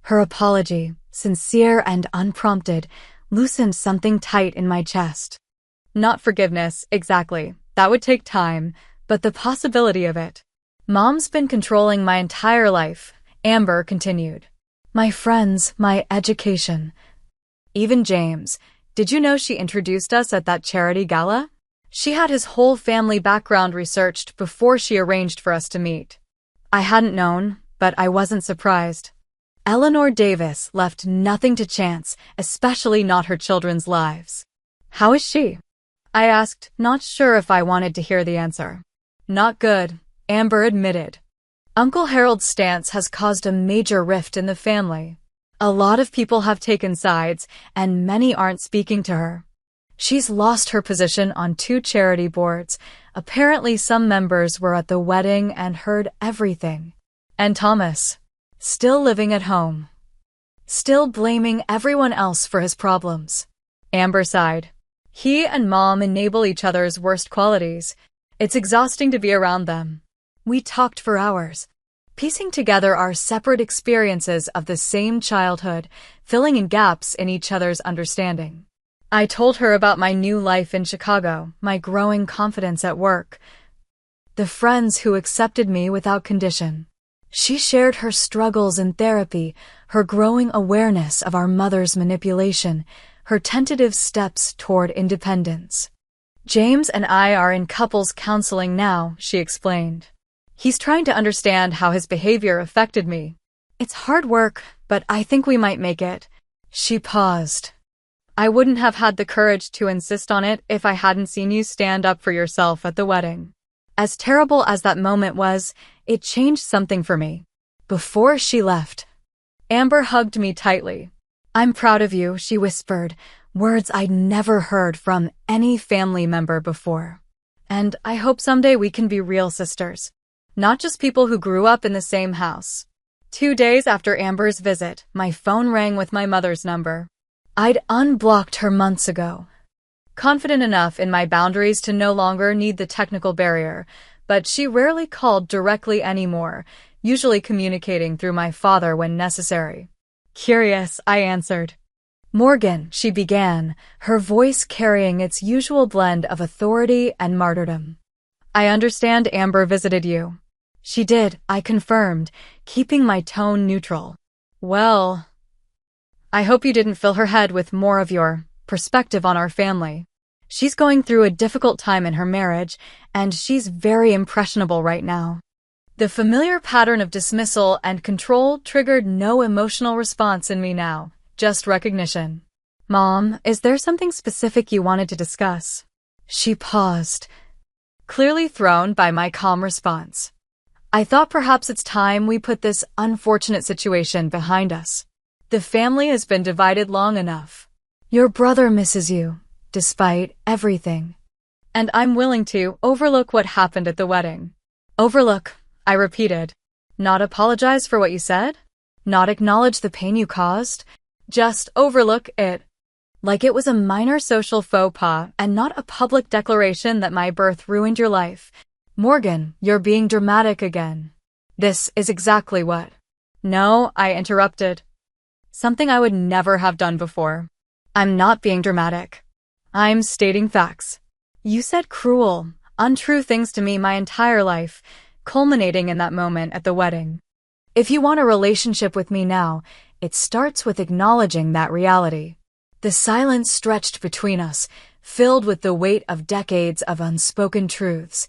Her apology, sincere and unprompted, loosened something tight in my chest. Not forgiveness, exactly. That would take time, but the possibility of it. "Mom's been controlling my entire life," Amber continued. "My friends, my education. Even James. Did you know she introduced us at that charity gala? She had his whole family background researched before she arranged for us to meet." I hadn't known, but I wasn't surprised. Eleanor Davis left nothing to chance, especially not her children's lives. "How is she?" I asked, not sure if I wanted to hear the answer. "Not good," Amber admitted. "Uncle Harold's stance has caused a major rift in the family. A lot of people have taken sides, and many aren't speaking to her. She's lost her position on 2 charity boards. Apparently some members were at the wedding and heard everything. And Thomas, still living at home. Still blaming everyone else for his problems." Amber sighed. "He and Mom enable each other's worst qualities. It's exhausting to be around them." We talked for hours, piecing together our separate experiences of the same childhood, filling in gaps in each other's understanding. I told her about my new life in Chicago, my growing confidence at work, the friends who accepted me without condition. She shared her struggles in therapy, her growing awareness of our mother's manipulation, her tentative steps toward independence. "James and I are in couples counseling now," she explained. "He's trying to understand how his behavior affected me. It's hard work, but I think we might make it." She paused. "I wouldn't have had the courage to insist on it if I hadn't seen you stand up for yourself at the wedding." As terrible as that moment was, it changed something for me. Before she left, Amber hugged me tightly. "I'm proud of you," she whispered, words I'd never heard from any family member before. "And I hope someday we can be real sisters, not just people who grew up in the same house." 2 days after Amber's visit, my phone rang with my mother's number. I'd unblocked her months ago, confident enough in my boundaries to no longer need the technical barrier, but she rarely called directly anymore, usually communicating through my father when necessary. "Curious," I answered. "Morgan," she began, her voice carrying its usual blend of authority and martyrdom. "I understand Amber visited you." "She did," I confirmed, keeping my tone neutral. "Well, I hope you didn't fill her head with more of your perspective on our family." She's going through a difficult time in her marriage, and she's very impressionable right now. The familiar pattern of dismissal and control triggered no emotional response in me now, just recognition. Mom, is there something specific you wanted to discuss? She paused, clearly thrown by my calm response. I thought perhaps it's time we put this unfortunate situation behind us. The family has been divided long enough. Your brother misses you, despite everything. And I'm willing to overlook what happened at the wedding. Overlook, I repeated. Not apologize for what you said? Not acknowledge the pain you caused? Just overlook it. Like it was a minor social faux pas and not a public declaration that my birth ruined your life. Morgan, you're being dramatic again. This is exactly what. No, I interrupted. Something I would never have done before. I'm not being dramatic. I'm stating facts. You said cruel, untrue things to me my entire life, culminating in that moment at the wedding. If you want a relationship with me now, it starts with acknowledging that reality. The silence stretched between us, filled with the weight of decades of unspoken truths.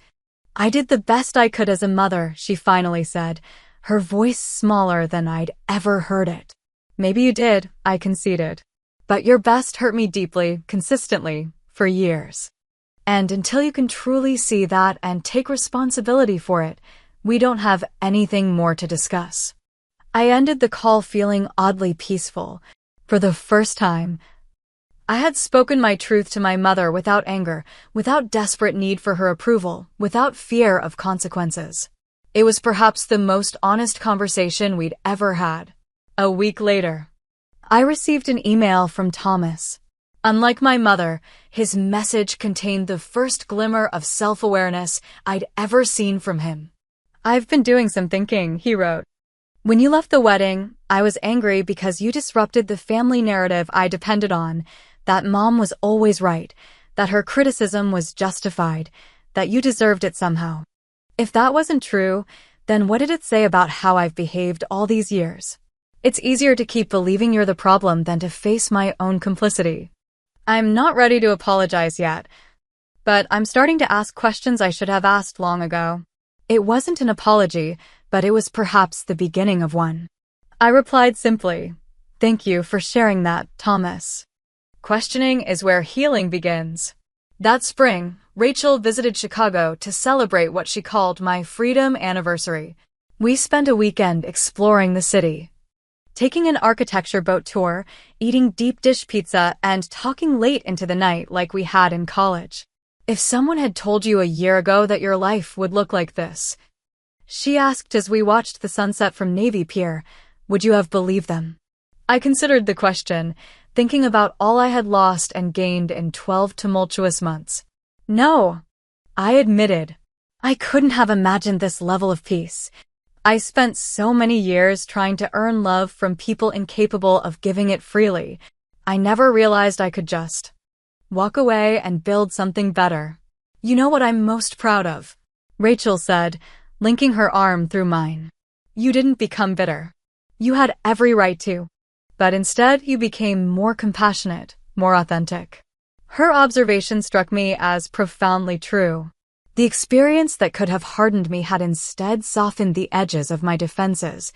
I did the best I could as a mother, she finally said, her voice smaller than I'd ever heard it. Maybe you did, I conceded. But your best hurt me deeply, consistently, for years. And until you can truly see that and take responsibility for it, we don't have anything more to discuss. I ended the call feeling oddly peaceful. For the first time, I had spoken my truth to my mother without anger, without desperate need for her approval, without fear of consequences. It was perhaps the most honest conversation we'd ever had. A week later, I received an email from Thomas. Unlike my mother, his message contained the first glimmer of self-awareness I'd ever seen from him. I've been doing some thinking, he wrote. When you left the wedding, I was angry because you disrupted the family narrative I depended on, that Mom was always right, that her criticism was justified, that you deserved it somehow. If that wasn't true, then what did it say about how I've behaved all these years? It's easier to keep believing you're the problem than to face my own complicity. I'm not ready to apologize yet, but I'm starting to ask questions I should have asked long ago. It wasn't an apology, but it was perhaps the beginning of one. I replied simply, "Thank you for sharing that, Thomas." Questioning is where healing begins. That spring, Rachel visited Chicago to celebrate what she called my freedom anniversary. We spent a weekend exploring the city, taking an architecture boat tour, eating deep dish pizza, and talking late into the night like we had in college. If someone had told you a year ago that your life would look like this, she asked as we watched the sunset from Navy Pier, would you have believed them? I considered the question, thinking about all I had lost and gained in 12 tumultuous months. No, I admitted. I couldn't have imagined this level of peace. I spent so many years trying to earn love from people incapable of giving it freely. I never realized I could just walk away and build something better. You know what I'm most proud of? Rachel said, linking her arm through mine. You didn't become bitter. You had every right to. But instead, you became more compassionate, more authentic. Her observation struck me as profoundly true. The experience that could have hardened me had instead softened the edges of my defenses,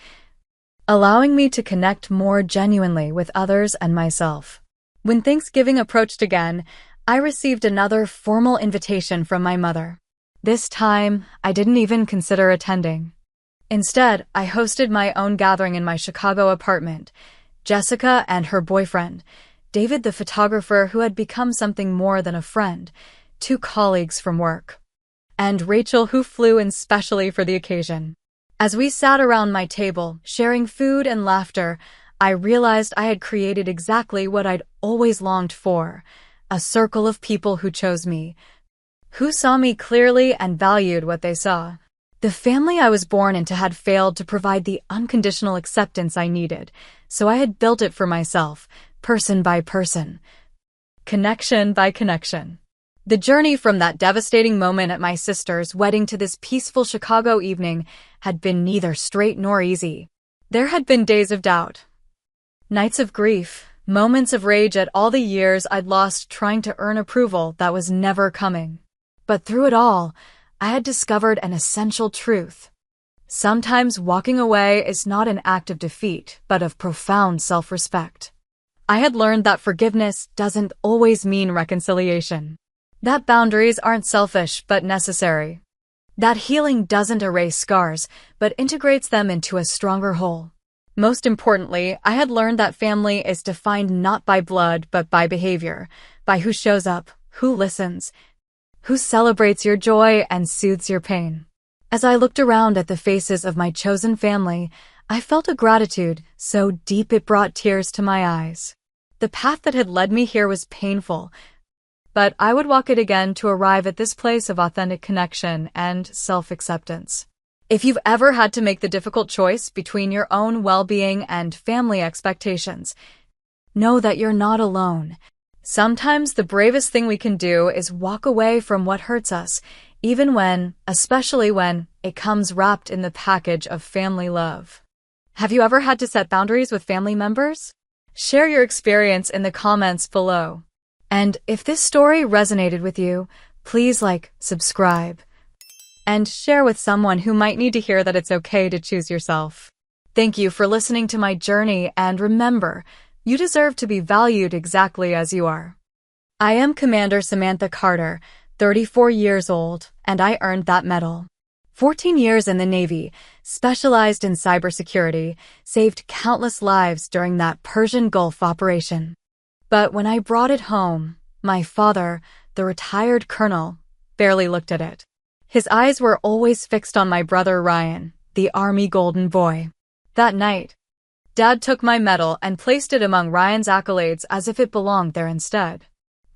allowing me to connect more genuinely with others and myself. When Thanksgiving approached again, I received another formal invitation from my mother. This time, I didn't even consider attending. Instead, I hosted my own gathering in my Chicago apartment. Jessica and her boyfriend, David the photographer who had become something more than a friend, 2 colleagues from work, and Rachel who flew in specially for the occasion. As we sat around my table, sharing food and laughter, I realized I had created exactly what I'd always longed for, a circle of people who chose me, who saw me clearly and valued what they saw. The family I was born into had failed to provide the unconditional acceptance I needed, so I had built it for myself, person by person, connection by connection. The journey from that devastating moment at my sister's wedding to this peaceful Chicago evening had been neither straight nor easy. There had been days of doubt, nights of grief, Moments of rage at all the years I'd lost trying to earn approval that was never coming. But through it all, I had discovered an essential truth. Sometimes walking away is not an act of defeat, but of profound self-respect. I had learned that forgiveness doesn't always mean reconciliation. That boundaries aren't selfish but necessary. That healing doesn't erase scars, but integrates them into a stronger whole. Most importantly, I had learned that family is defined not by blood but by behavior, by who shows up, who listens, who celebrates your joy and soothes your pain. As I looked around at the faces of my chosen family, I felt a gratitude so deep it brought tears to my eyes. The path that had led me here was painful, but I would walk it again to arrive at this place of authentic connection and self-acceptance. If you've ever had to make the difficult choice between your own well-being and family expectations, know that you're not alone. Sometimes the bravest thing we can do is walk away from what hurts us, especially when it comes wrapped in the package of family love. Have you ever had to set boundaries with family members? Share your experience in the comments below. And if this story resonated with you, please like, subscribe, and share with someone who might need to hear that it's okay to choose yourself. Thank you for listening to my journey, and remember, you deserve to be valued exactly as you are. I am Commander Samantha Carter, 34 years old, and I earned that medal. 14 years in the Navy, specialized in cybersecurity, saved countless lives during that Persian Gulf operation. But when I brought it home, my father, the retired colonel, barely looked at it. His eyes were always fixed on my brother Ryan, the Army golden boy. That night, Dad took my medal and placed it among Ryan's accolades as if it belonged there instead.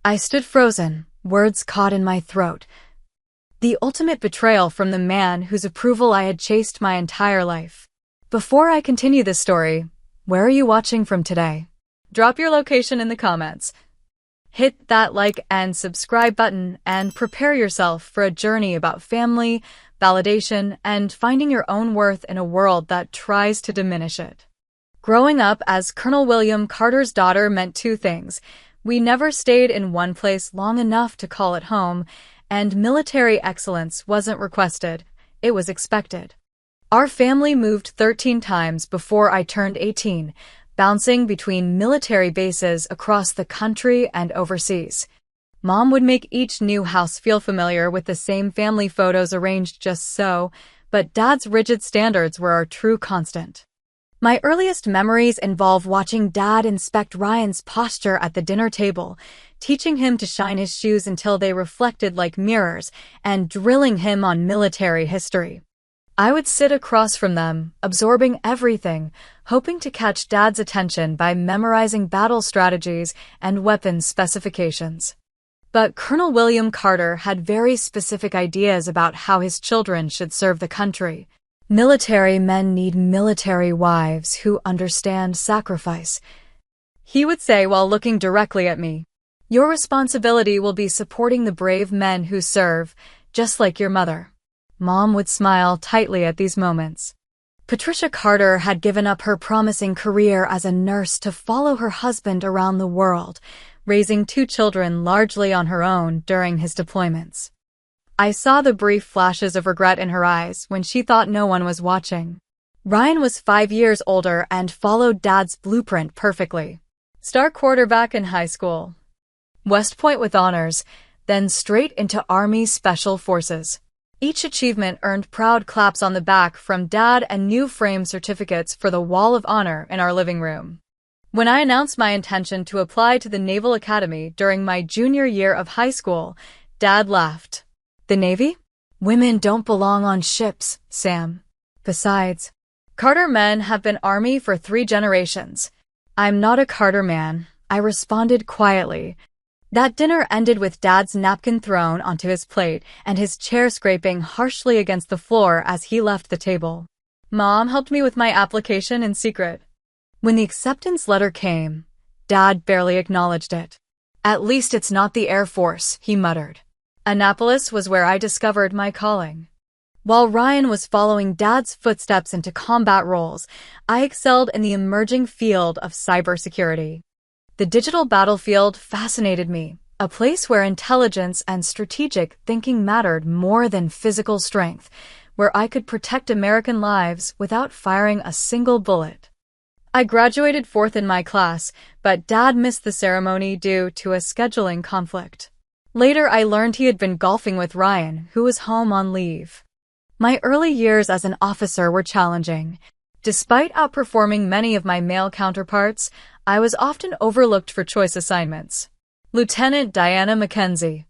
I stood frozen, words caught in my throat. The ultimate betrayal from the man whose approval I had chased my entire life. Before I continue this story, where are you watching from today? Drop your location in the comments. Hit that like and subscribe button and prepare yourself for a journey about family, validation, and finding your own worth in a world that tries to diminish it. Growing up as Colonel William Carter's daughter meant two things. We never stayed in one place long enough to call it home, and military excellence wasn't requested, it was expected. Our family moved 13 times before I turned 18, bouncing between military bases across the country and overseas. Mom would make each new house feel familiar with the same family photos arranged just so, but Dad's rigid standards were our true constant. My earliest memories involve watching Dad inspect Ryan's posture at the dinner table, teaching him to shine his shoes until they reflected like mirrors, and drilling him on military history. I would sit across from them, absorbing everything, hoping to catch Dad's attention by memorizing battle strategies and weapons specifications. But Colonel William Carter had very specific ideas about how his children should serve the country. Military men need military wives who understand sacrifice. He would say while looking directly at me, "Your responsibility will be supporting the brave men who serve, just like your mother." Mom would smile tightly at these moments. Patricia Carter had given up her promising career as a nurse to follow her husband around the world, raising 2 children largely on her own during his deployments. I saw the brief flashes of regret in her eyes when she thought no one was watching. Ryan was 5 years older and followed Dad's blueprint perfectly. Star quarterback in high school, West Point with honors, then straight into Army Special Forces. Each achievement earned proud claps on the back from Dad and new frame certificates for the Wall of Honor in our living room. When I announced my intention to apply to the Naval Academy during my junior year of high school, Dad laughed. "The Navy? Women don't belong on ships, Sam. Besides, Carter men have been Army for 3 generations. I'm not a Carter man," I responded quietly. That dinner ended with Dad's napkin thrown onto his plate and his chair scraping harshly against the floor as he left the table. Mom helped me with my application in secret. When the acceptance letter came, Dad barely acknowledged it. "At least it's not the Air Force," he muttered. Annapolis was where I discovered my calling. While Ryan was following Dad's footsteps into combat roles, I excelled in the emerging field of cybersecurity. The digital battlefield fascinated me, a place where intelligence and strategic thinking mattered more than physical strength, where I could protect American lives without firing a single bullet. I graduated fourth in my class, but Dad missed the ceremony due to a scheduling conflict. Later, I learned he had been golfing with Ryan, who was home on leave. My early years as an officer were challenging. Despite outperforming many of my male counterparts, I was often overlooked for choice assignments. Lieutenant Diana Mackenzie,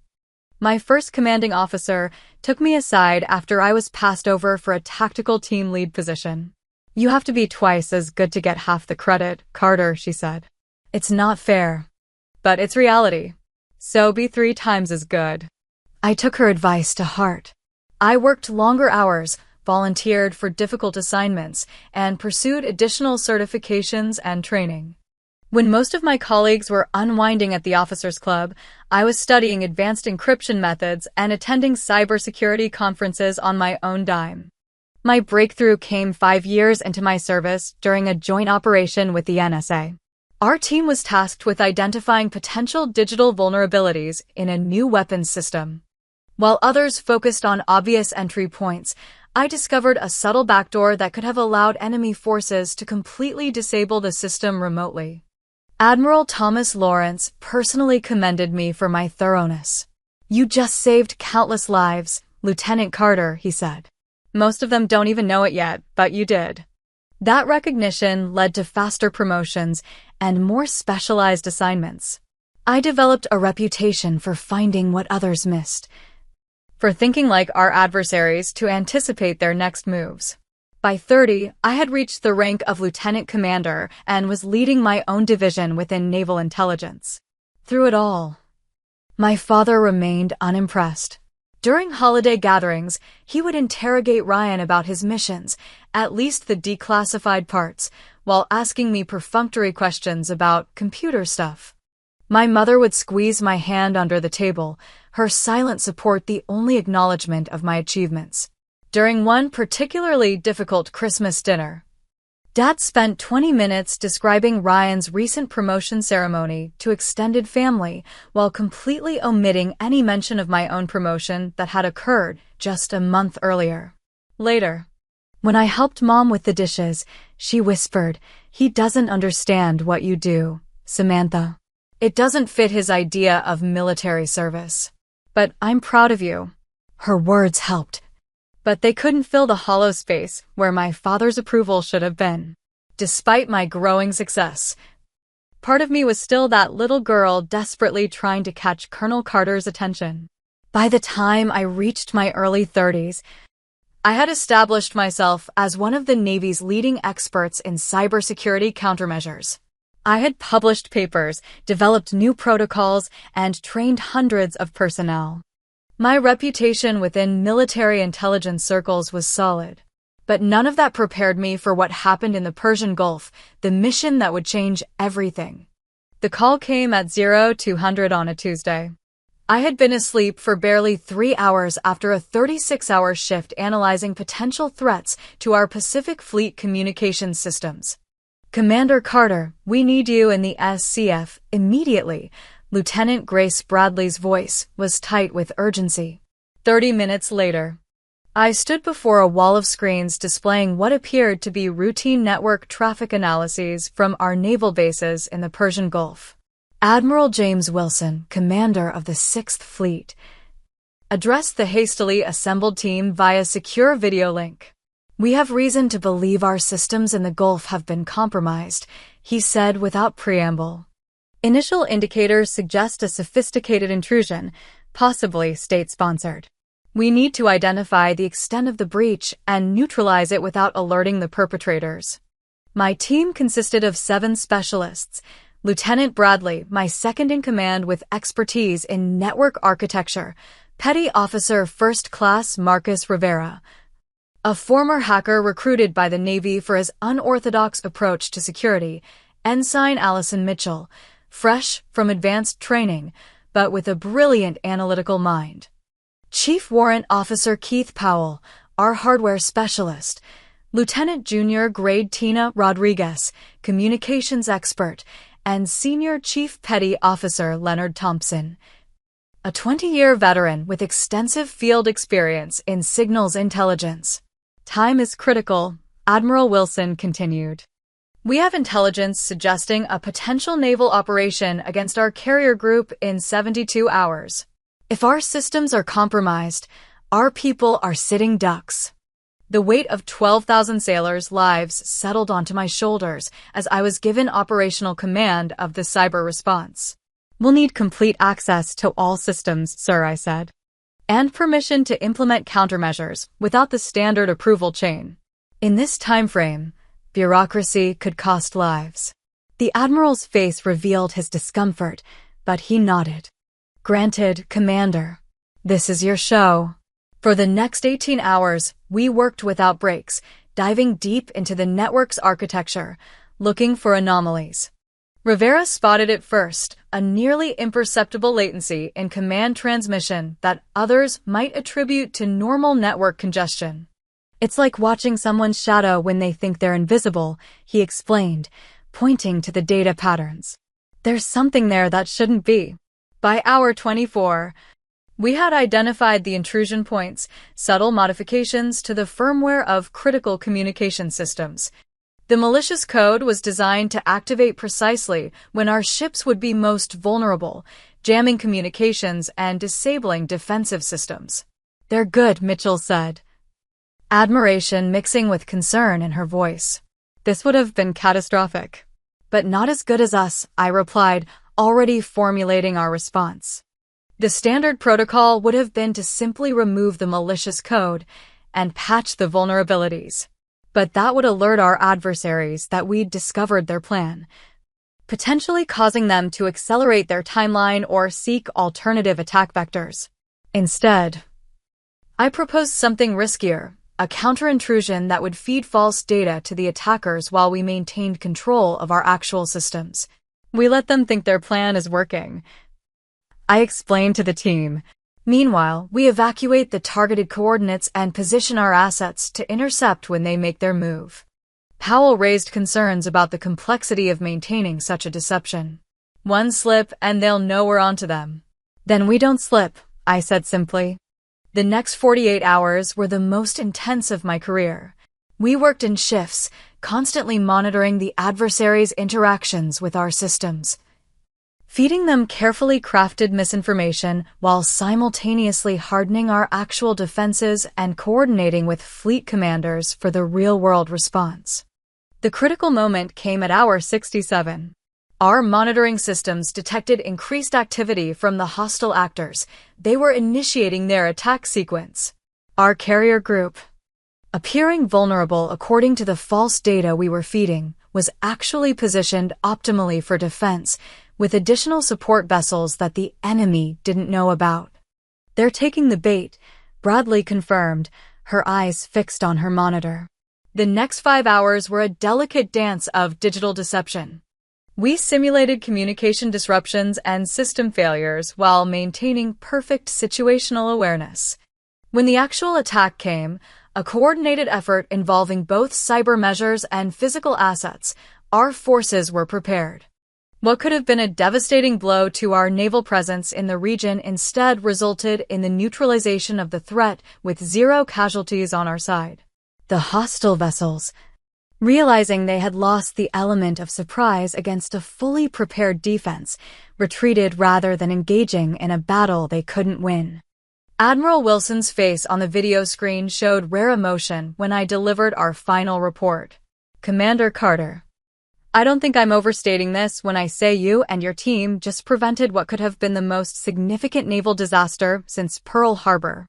my first commanding officer, took me aside after I was passed over for a tactical team lead position. "You have to be twice as good to get half the credit, Carter," she said. "It's not fair. But it's reality. So be 3 times as good." I took her advice to heart. I worked longer hours, volunteered for difficult assignments, and pursued additional certifications and training. When most of my colleagues were unwinding at the Officers Club, I was studying advanced encryption methods and attending cybersecurity conferences on my own dime. My breakthrough came 5 years into my service during a joint operation with the NSA. Our team was tasked with identifying potential digital vulnerabilities in a new weapons system. While others focused on obvious entry points, I discovered a subtle backdoor that could have allowed enemy forces to completely disable the system remotely. Admiral Thomas Lawrence personally commended me for my thoroughness. "You just saved countless lives, Lieutenant Carter," he said. "Most of them don't even know it yet, but you did." That recognition led to faster promotions and more specialized assignments. I developed a reputation for finding what others missed, for thinking like our adversaries to anticipate their next moves. By 30, I had reached the rank of lieutenant commander and was leading my own division within naval intelligence. Through it all, my father remained unimpressed. During holiday gatherings, he would interrogate Ryan about his missions, at least the declassified parts, while asking me perfunctory questions about computer stuff. My mother would squeeze my hand under the table, her silent support the only acknowledgement of my achievements. During one particularly difficult Christmas dinner, Dad spent 20 minutes describing Ryan's recent promotion ceremony to extended family while completely omitting any mention of my own promotion that had occurred just a month earlier. Later, when I helped Mom with the dishes, she whispered, "He doesn't understand what you do, Samantha. It doesn't fit his idea of military service. But I'm proud of you." Her words helped, but they couldn't fill the hollow space where my father's approval should have been. Despite my growing success, part of me was still that little girl desperately trying to catch Colonel Carter's attention. By the time I reached my early 30s, I had established myself as one of the Navy's leading experts in cybersecurity countermeasures. I had published papers, developed new protocols, and trained hundreds of personnel. My reputation within military intelligence circles was solid, but none of that prepared me for what happened in the Persian Gulf, the mission that would change everything. The call came at 0200 on a Tuesday. I had been asleep for barely 3 hours after a 36-hour shift analyzing potential threats to our Pacific Fleet communications systems. "Commander Carter, we need you in the SCF immediately." Lieutenant Grace Bradley's voice was tight with urgency. 30 minutes later, I stood before a wall of screens displaying what appeared to be routine network traffic analyses from our naval bases in the Persian Gulf. Admiral James Wilson, commander of the 6th Fleet, addressed the hastily assembled team via secure video link. "We have reason to believe our systems in the Gulf have been compromised," he said without preamble. "Initial indicators suggest a sophisticated intrusion, possibly state-sponsored. We need to identify the extent of the breach and neutralize it without alerting the perpetrators." My team consisted of 7 specialists. Lieutenant Bradley, my second-in-command with expertise in network architecture, Petty Officer First Class Marcus Rivera, a former hacker recruited by the Navy for his unorthodox approach to security, Ensign Allison Mitchell, fresh from advanced training, but with a brilliant analytical mind. Chief Warrant Officer Keith Powell, our hardware specialist, Lieutenant Junior Grade Tina Rodriguez, communications expert, and Senior Chief Petty Officer Leonard Thompson, a 20-year veteran with extensive field experience in signals intelligence. Time is critical, Admiral Wilson continued. We have intelligence suggesting a potential naval operation against our carrier group in 72 hours. If our systems are compromised, our people are sitting ducks. The weight of 12,000 sailors' lives settled onto my shoulders as I was given operational command of the cyber response. We'll need complete access to all systems, sir, I said. And permission to implement countermeasures without the standard approval chain. In this time frame, bureaucracy could cost lives. The Admiral's face revealed his discomfort, but he nodded. Granted, Commander. This is your show. For the next 18 hours, we worked without breaks, diving deep into the network's architecture, looking for anomalies. Rivera spotted it first, a nearly imperceptible latency in command transmission that others might attribute to normal network congestion. It's like watching someone's shadow when they think they're invisible, he explained, pointing to the data patterns. There's something there that shouldn't be. By hour 24, we had identified the intrusion points, subtle modifications to the firmware of critical communication systems. The malicious code was designed to activate precisely when our ships would be most vulnerable, jamming communications and disabling defensive systems. They're good, Mitchell said, admiration mixing with concern in her voice. This would have been catastrophic. But not as good as us, I replied, already formulating our response. The standard protocol would have been to simply remove the malicious code and patch the vulnerabilities. But that would alert our adversaries that we'd discovered their plan, potentially causing them to accelerate their timeline or seek alternative attack vectors. Instead, I proposed something riskier, a counter-intrusion that would feed false data to the attackers while we maintained control of our actual systems. We let them think their plan is working, I explained to the team. Meanwhile, we evacuate the targeted coordinates and position our assets to intercept when they make their move. Powell raised concerns about the complexity of maintaining such a deception. One slip and they'll know we're onto them. Then we don't slip, I said simply. The next 48 hours were the most intense of my career. We worked in shifts, constantly monitoring the adversary's interactions with our systems, feeding them carefully crafted misinformation while simultaneously hardening our actual defenses and coordinating with fleet commanders for the real-world response. The critical moment came at hour 67. Our monitoring systems detected increased activity from the hostile actors. They were initiating their attack sequence. Our carrier group, appearing vulnerable according to the false data we were feeding, was actually positioned optimally for defense, with additional support vessels that the enemy didn't know about. They're taking the bait, Bradley confirmed, her eyes fixed on her monitor. The next 5 hours were a delicate dance of digital deception. We simulated communication disruptions and system failures while maintaining perfect situational awareness. When the actual attack came, a coordinated effort involving both cyber measures and physical assets, our forces were prepared. What could have been a devastating blow to our naval presence in the region instead resulted in the neutralization of the threat with 0 casualties on our side. The hostile vessels, realizing they had lost the element of surprise against a fully prepared defense, retreated rather than engaging in a battle they couldn't win. Admiral Wilson's face on the video screen showed rare emotion when I delivered our final report. Commander Carter, I don't think I'm overstating this when I say you and your team just prevented what could have been the most significant naval disaster since Pearl Harbor.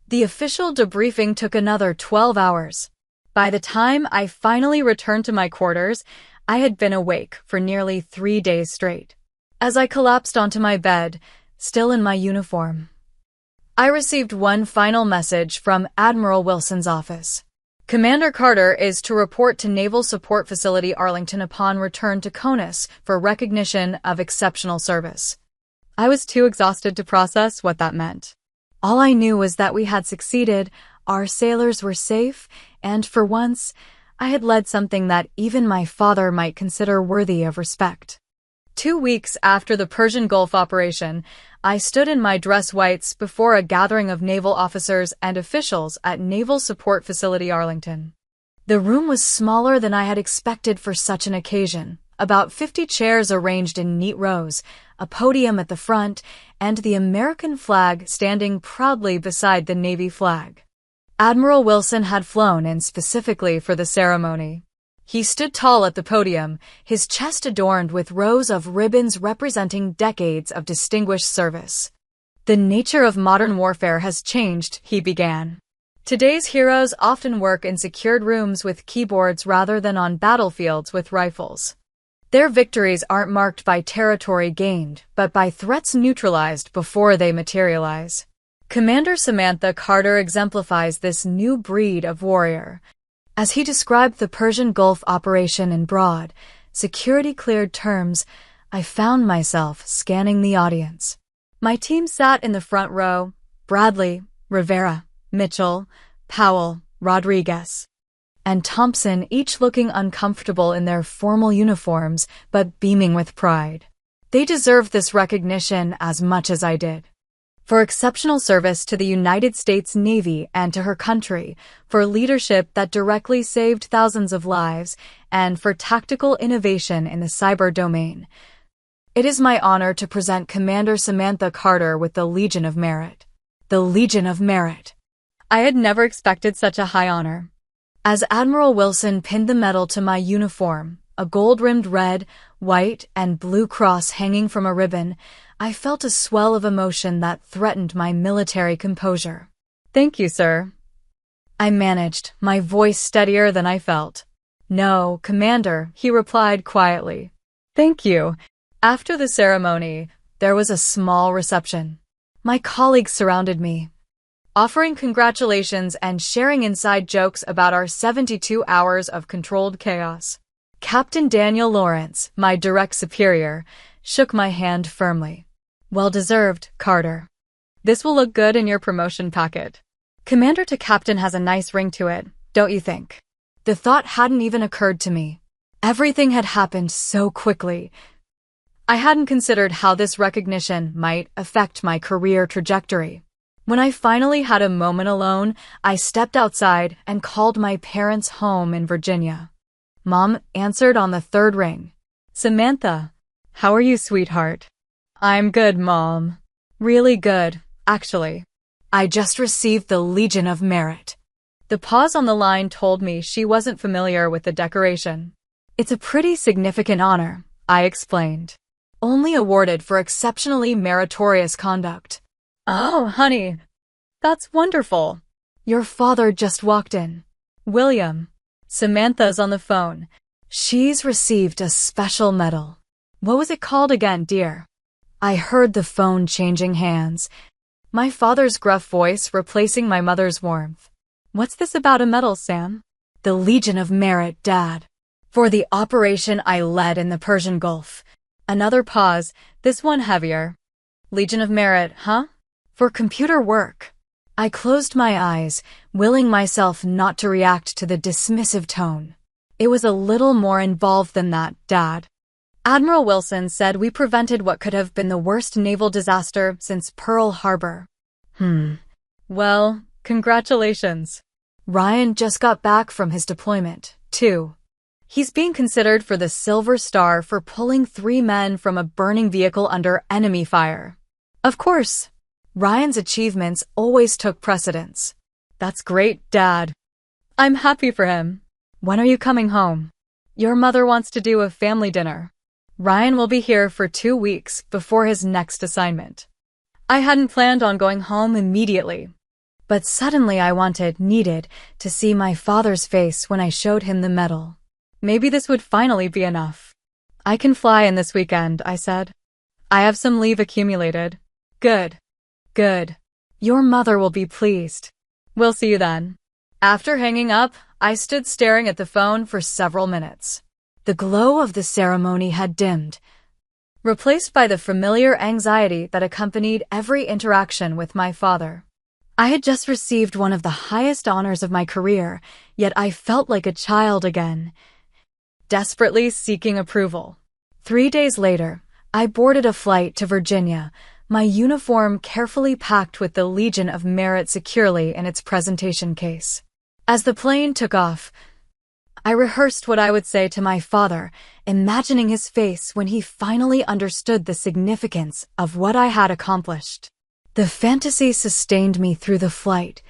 The official debriefing took another 12 hours. By the time I finally returned to my quarters, I had been awake for nearly 3 days straight. As I collapsed onto my bed, still in my uniform, I received one final message from Admiral Wilson's office. Commander Carter is to report to Naval Support Facility Arlington upon return to CONUS for recognition of exceptional service. I was too exhausted to process what that meant. All I knew was that we had succeeded, our sailors were safe, and for once, I had led something that even my father might consider worthy of respect. 2 weeks after the Persian Gulf operation, I stood in my dress whites before a gathering of naval officers and officials at Naval Support Facility Arlington. The room was smaller than I had expected for such an occasion, about 50 chairs arranged in neat rows, a podium at the front, and the American flag standing proudly beside the Navy flag. Admiral Wilson had flown in specifically for the ceremony. He stood tall at the podium, his chest adorned with rows of ribbons representing decades of distinguished service. The nature of modern warfare has changed, he began. Today's heroes often work in secured rooms with keyboards rather than on battlefields with rifles. Their victories aren't marked by territory gained, but by threats neutralized before they materialize. Commander Samantha Carter exemplifies this new breed of warrior. As he described the Persian Gulf operation in broad, security-cleared terms, I found myself scanning the audience. My team sat in the front row: Bradley, Rivera, Mitchell, Powell, Rodriguez, and Thompson, each looking uncomfortable in their formal uniforms but beaming with pride. They deserved this recognition as much as I did. For exceptional service to the United States Navy and to her country, for leadership that directly saved thousands of lives, and for tactical innovation in the cyber domain. It is my honor to present Commander Samantha Carter with the Legion of Merit. The Legion of Merit. I had never expected such a high honor. As Admiral Wilson pinned the medal to my uniform, a gold-rimmed red, white, and blue cross hanging from a ribbon, I felt a swell of emotion that threatened my military composure. "Thank you, sir," I managed, my voice steadier than I felt. "No, Commander," he replied quietly. "Thank you." After the ceremony, there was a small reception. My colleagues surrounded me, offering congratulations and sharing inside jokes about our 72 hours of controlled chaos. Captain Daniel Lawrence, my direct superior, shook my hand firmly. "Well deserved, Carter. This will look good in your promotion packet. Commander to captain has a nice ring to it, don't you think?" The thought hadn't even occurred to me. Everything had happened so quickly. I hadn't considered how this recognition might affect my career trajectory. When I finally had a moment alone, I stepped outside and called my parents' home in Virginia. Mom answered on the third ring. "Samantha, how are you, sweetheart?" "I'm good, Mom. Really good, actually. I just received the Legion of Merit." The pause on the line told me she wasn't familiar with the decoration. "It's a pretty significant honor," I explained. "Only awarded for exceptionally meritorious conduct." "Oh, honey, that's wonderful." "Your father just walked in. William." Samantha's on the phone. "She's received a special medal." "What was it called again, dear?" I heard the phone changing hands, my father's gruff voice replacing my mother's warmth. "What's this about a medal, Sam?" "The Legion of Merit, Dad. For the operation I led in the Persian Gulf." Another pause, this one heavier. "Legion of Merit, huh?" "For computer work." I closed my eyes, willing myself not to react to the dismissive tone. "It was a little more involved than that, Dad. Admiral Wilson said we prevented what could have been the worst naval disaster since Pearl Harbor." Well, congratulations. Ryan just got back from his deployment, too. He's being considered for the Silver Star for pulling 3 men from a burning vehicle under enemy fire. Of course, Ryan's achievements always took precedence. "That's great, Dad. I'm happy for him. When are you coming home?" "Your mother wants to do a family dinner." Ryan will be here for 2 weeks before his next assignment. I hadn't planned on going home immediately, but suddenly I needed to see my father's face when I showed him the medal. Maybe this would finally be enough. "I can fly in this weekend," I said. "I have some leave accumulated." Good. Good. Your mother will be pleased. We'll see you then." After hanging up, I stood staring at the phone for several minutes. The glow of the ceremony had dimmed, replaced by the familiar anxiety that accompanied every interaction with my father. I had just received one of the highest honors of my career, yet I felt like a child again, desperately seeking approval. 3 days later, I boarded a flight to Virginia, my uniform carefully packed with the Legion of Merit securely in its presentation case. As the plane took off, I rehearsed what I would say to my father, imagining his face when he finally understood the significance of what I had accomplished. The fantasy sustained me through the flight,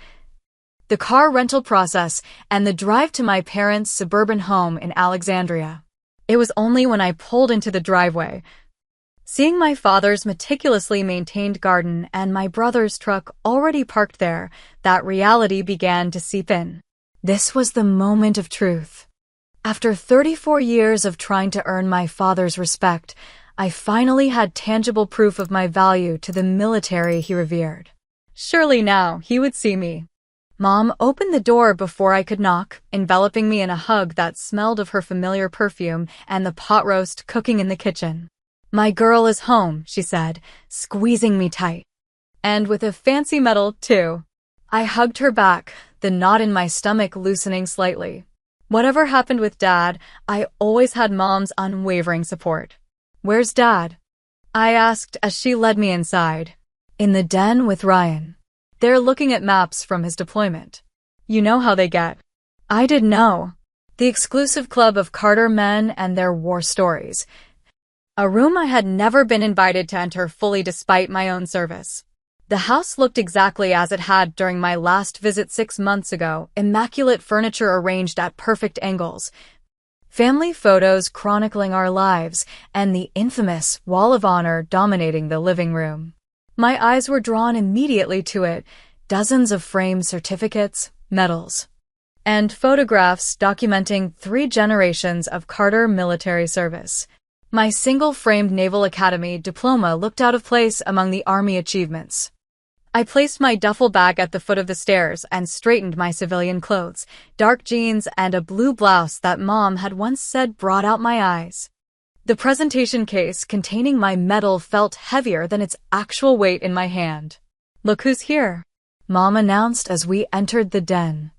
the car rental process, and the drive to my parents' suburban home in Alexandria. It was only when I pulled into the driveway, seeing my father's meticulously maintained garden and my brother's truck already parked there, that reality began to seep in. This was the moment of truth. After 34 years of trying to earn my father's respect, I finally had tangible proof of my value to the military he revered. Surely now he would see me. Mom opened the door before I could knock, enveloping me in a hug that smelled of her familiar perfume and the pot roast cooking in the kitchen. "My girl is home," she said, squeezing me tight. "And with a fancy medal, too." I hugged her back, the knot in my stomach loosening slightly. Whatever happened with Dad, I always had Mom's unwavering support. "Where's Dad?" I asked as she led me inside. "In the den with Ryan. They're looking at maps from his deployment. You know how they get." I didn't know. The exclusive club of Carter men and their war stories. A room I had never been invited to enter fully despite my own service. The house looked exactly as it had during my last visit 6 months ago, immaculate furniture arranged at perfect angles, family photos chronicling our lives, and the infamous Wall of Honor dominating the living room. My eyes were drawn immediately to it, dozens of framed certificates, medals, and photographs documenting 3 generations of Carter military service. My single-framed Naval Academy diploma looked out of place among the Army achievements. I placed my duffel bag at the foot of the stairs and straightened my civilian clothes, dark jeans and a blue blouse that Mom had once said brought out my eyes. The presentation case containing my medal felt heavier than its actual weight in my hand. "Look who's here," Mom announced as we entered the den.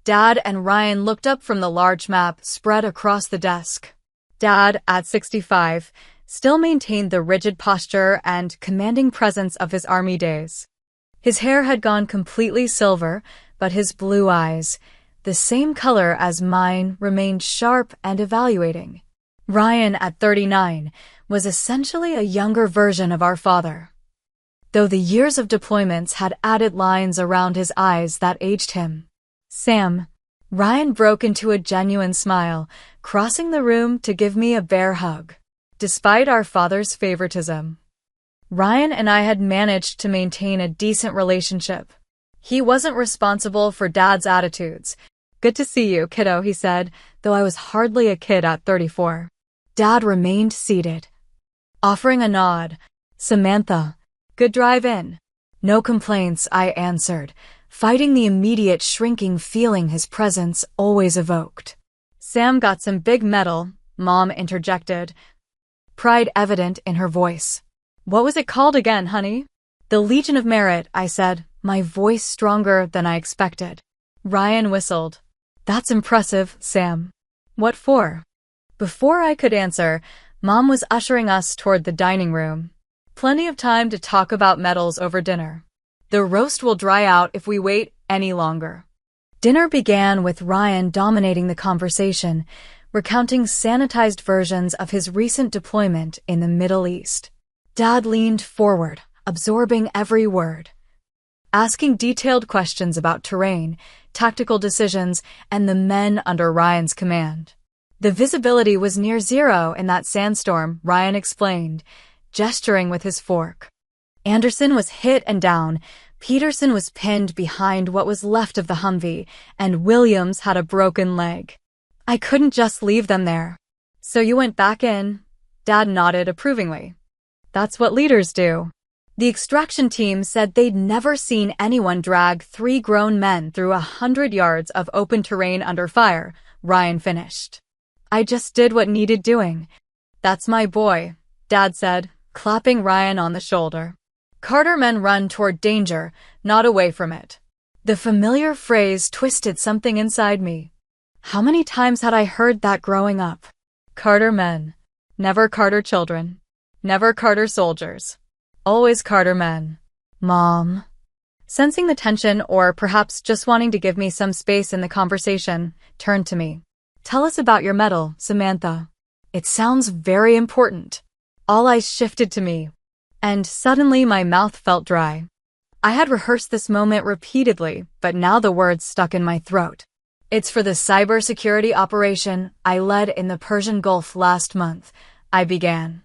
Dad and Ryan looked up from the large map spread across the desk. Dad, at 65, still maintained the rigid posture and commanding presence of his Army days. His hair had gone completely silver, but his blue eyes, the same color as mine, remained sharp and evaluating. Ryan, at 39, was essentially a younger version of our father, though the years of deployments had added lines around his eyes that aged him. "Sam." Ryan broke into a genuine smile, crossing the room to give me a bear hug. Despite our father's favoritism, Ryan and I had managed to maintain a decent relationship. He wasn't responsible for Dad's attitudes. "Good to see you, kiddo," he said, though I was hardly a kid at 34. Dad remained seated, offering a nod. "Samantha, good drive in." "No complaints," I answered, fighting the immediate shrinking feeling his presence always evoked. "Sam got some big medal," Mom interjected, pride evident in her voice. "What was it called again, honey?" "The Legion of Merit," I said, my voice stronger than I expected. Ryan whistled. "That's impressive, Sam. What for?" Before I could answer, Mom was ushering us toward the dining room. "Plenty of time to talk about medals over dinner. The roast will dry out if we wait any longer." Dinner began with Ryan dominating the conversation, recounting sanitized versions of his recent deployment in the Middle East. Dad leaned forward, absorbing every word, asking detailed questions about terrain, tactical decisions, and the men under Ryan's command. "The visibility was near zero in that sandstorm," Ryan explained, gesturing with his fork. "Anderson was hit and down, Peterson was pinned behind what was left of the Humvee, and Williams had a broken leg. I couldn't just leave them there." "So you went back in?" Dad nodded approvingly. "That's what leaders do." "The extraction team said they'd never seen anyone drag 3 grown men through 100 yards of open terrain under fire," Ryan finished. "I just did what needed doing." "That's my boy," Dad said, clapping Ryan on the shoulder. "Carter men run toward danger, not away from it." The familiar phrase twisted something inside me. How many times had I heard that growing up? Carter men, never Carter children. Never Carter soldiers. Always Carter men. Mom. Sensing the tension, or perhaps just wanting to give me some space in the conversation, turned to me. Tell us about your medal, Samantha. It sounds very important. All eyes shifted to me, and suddenly my mouth felt dry. I had rehearsed this moment repeatedly, but now the words stuck in my throat. It's for the cybersecurity operation I led in the Persian Gulf last month, I began.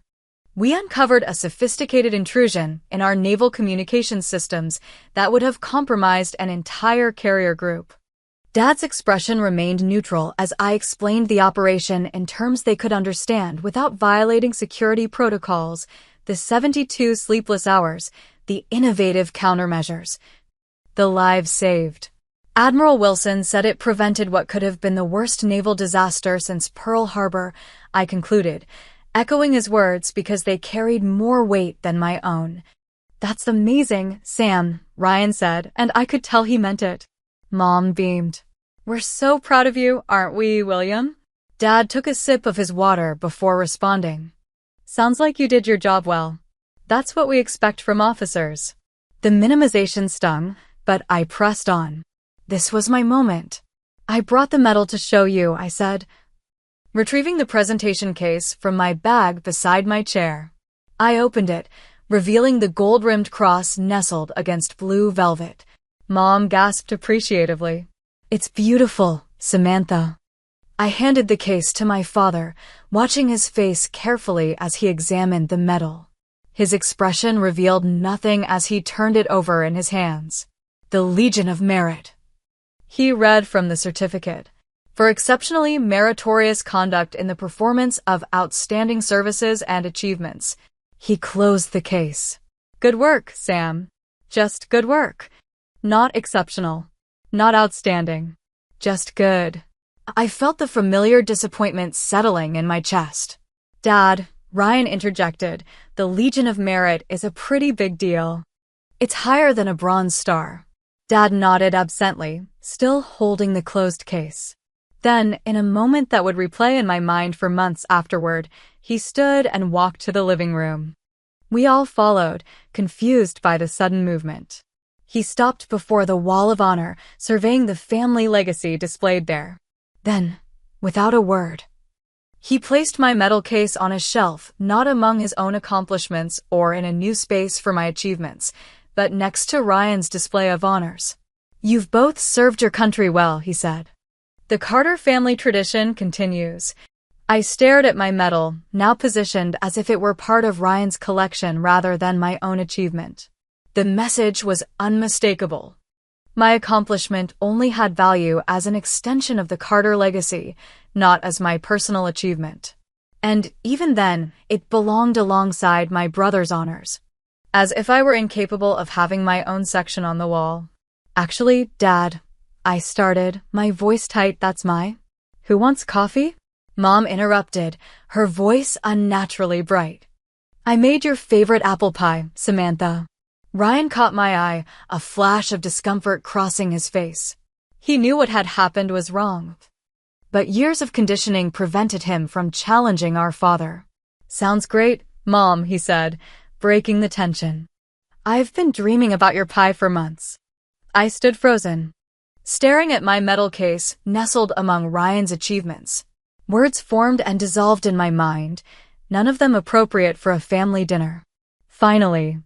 We uncovered a sophisticated intrusion in our naval communications systems that would have compromised an entire carrier group. Dad's expression remained neutral as I explained the operation in terms they could understand without violating security protocols, the 72 sleepless hours, the innovative countermeasures, the lives saved. Admiral Wilson said it prevented what could have been the worst naval disaster since Pearl Harbor, I concluded, echoing his words because they carried more weight than my own. That's amazing, Sam, Ryan said, and I could tell he meant it. Mom beamed. We're so proud of you, aren't we, William? Dad took a sip of his water before responding. Sounds like you did your job well. That's what we expect from officers. The minimization stung, but I pressed on. This was my moment. I brought the medal to show you, I said, retrieving the presentation case from my bag beside my chair. I opened it, revealing the gold-rimmed cross nestled against blue velvet. Mom gasped appreciatively. It's beautiful, Samantha. I handed the case to my father, watching his face carefully as he examined the medal. His expression revealed nothing as he turned it over in his hands. The Legion of Merit. He read from the certificate. For exceptionally meritorious conduct in the performance of outstanding services and achievements. He closed the case. Good work, Sam. Just good work. Not exceptional. Not outstanding. Just good. I felt the familiar disappointment settling in my chest. Dad, Ryan interjected, the Legion of Merit is a pretty big deal. It's higher than a Bronze Star. Dad nodded absently, still holding the closed case. Then, in a moment that would replay in my mind for months afterward, he stood and walked to the living room. We all followed, confused by the sudden movement. He stopped before the Wall of Honor, surveying the family legacy displayed there. Then, without a word, he placed my medal case on a shelf, not among his own accomplishments or in a new space for my achievements, but next to Ryan's display of honors. You've both served your country well, he said. The Carter family tradition continues. I stared at my medal, now positioned as if it were part of Ryan's collection rather than my own achievement. The message was unmistakable. My accomplishment only had value as an extension of the Carter legacy, not as my personal achievement. And even then, it belonged alongside my brother's honors. As if I were incapable of having my own section on the wall. Actually, Dad, I started, my voice tight, that's my. Who wants coffee? Mom interrupted, her voice unnaturally bright. I made your favorite apple pie, Samantha. Ryan caught my eye, a flash of discomfort crossing his face. He knew what had happened was wrong. But years of conditioning prevented him from challenging our father. Sounds great, Mom, he said, breaking the tension. I've been dreaming about your pie for months. I stood frozen, staring at my medal case nestled among Ryan's achievements. Words formed and dissolved in my mind, none of them appropriate for a family dinner. Finally,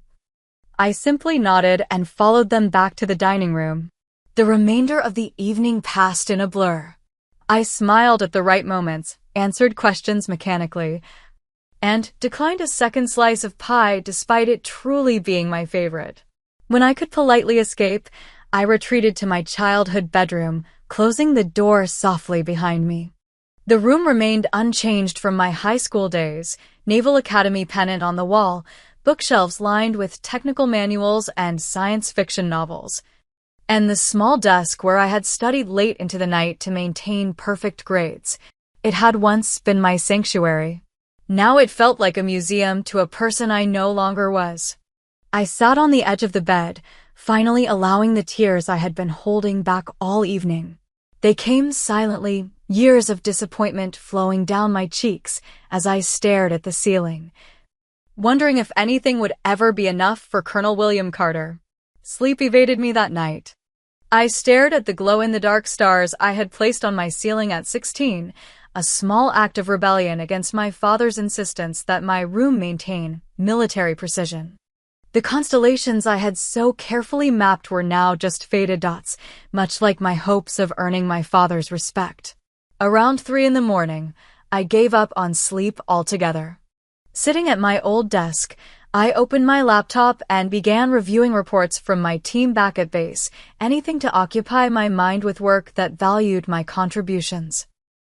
I simply nodded and followed them back to the dining room. The remainder of the evening passed in a blur. I smiled at the right moments, answered questions mechanically, and declined a second slice of pie despite it truly being my favorite. When I could politely escape, I retreated to my childhood bedroom, closing the door softly behind me. The room remained unchanged from my high school days, Naval Academy pennant on the wall, bookshelves lined with technical manuals and science fiction novels, and the small desk where I had studied late into the night to maintain perfect grades. It had once been my sanctuary. Now it felt like a museum to a person I no longer was. I sat on the edge of the bed, finally allowing the tears I had been holding back all evening. They came silently, years of disappointment flowing down my cheeks as I stared at the ceiling. wondering if anything would ever be enough for Colonel William Carter. Sleep evaded me that night. I stared at the glow-in-the-dark stars I had placed on my ceiling at 16, a small act of rebellion against my father's insistence that my room maintain military precision. The constellations I had so carefully mapped were now just faded dots, much like my hopes of earning my father's respect. Around 3 a.m, I gave up on sleep altogether. Sitting at my old desk, I opened my laptop and began reviewing reports from my team back at base, anything to occupy my mind with work that valued my contributions.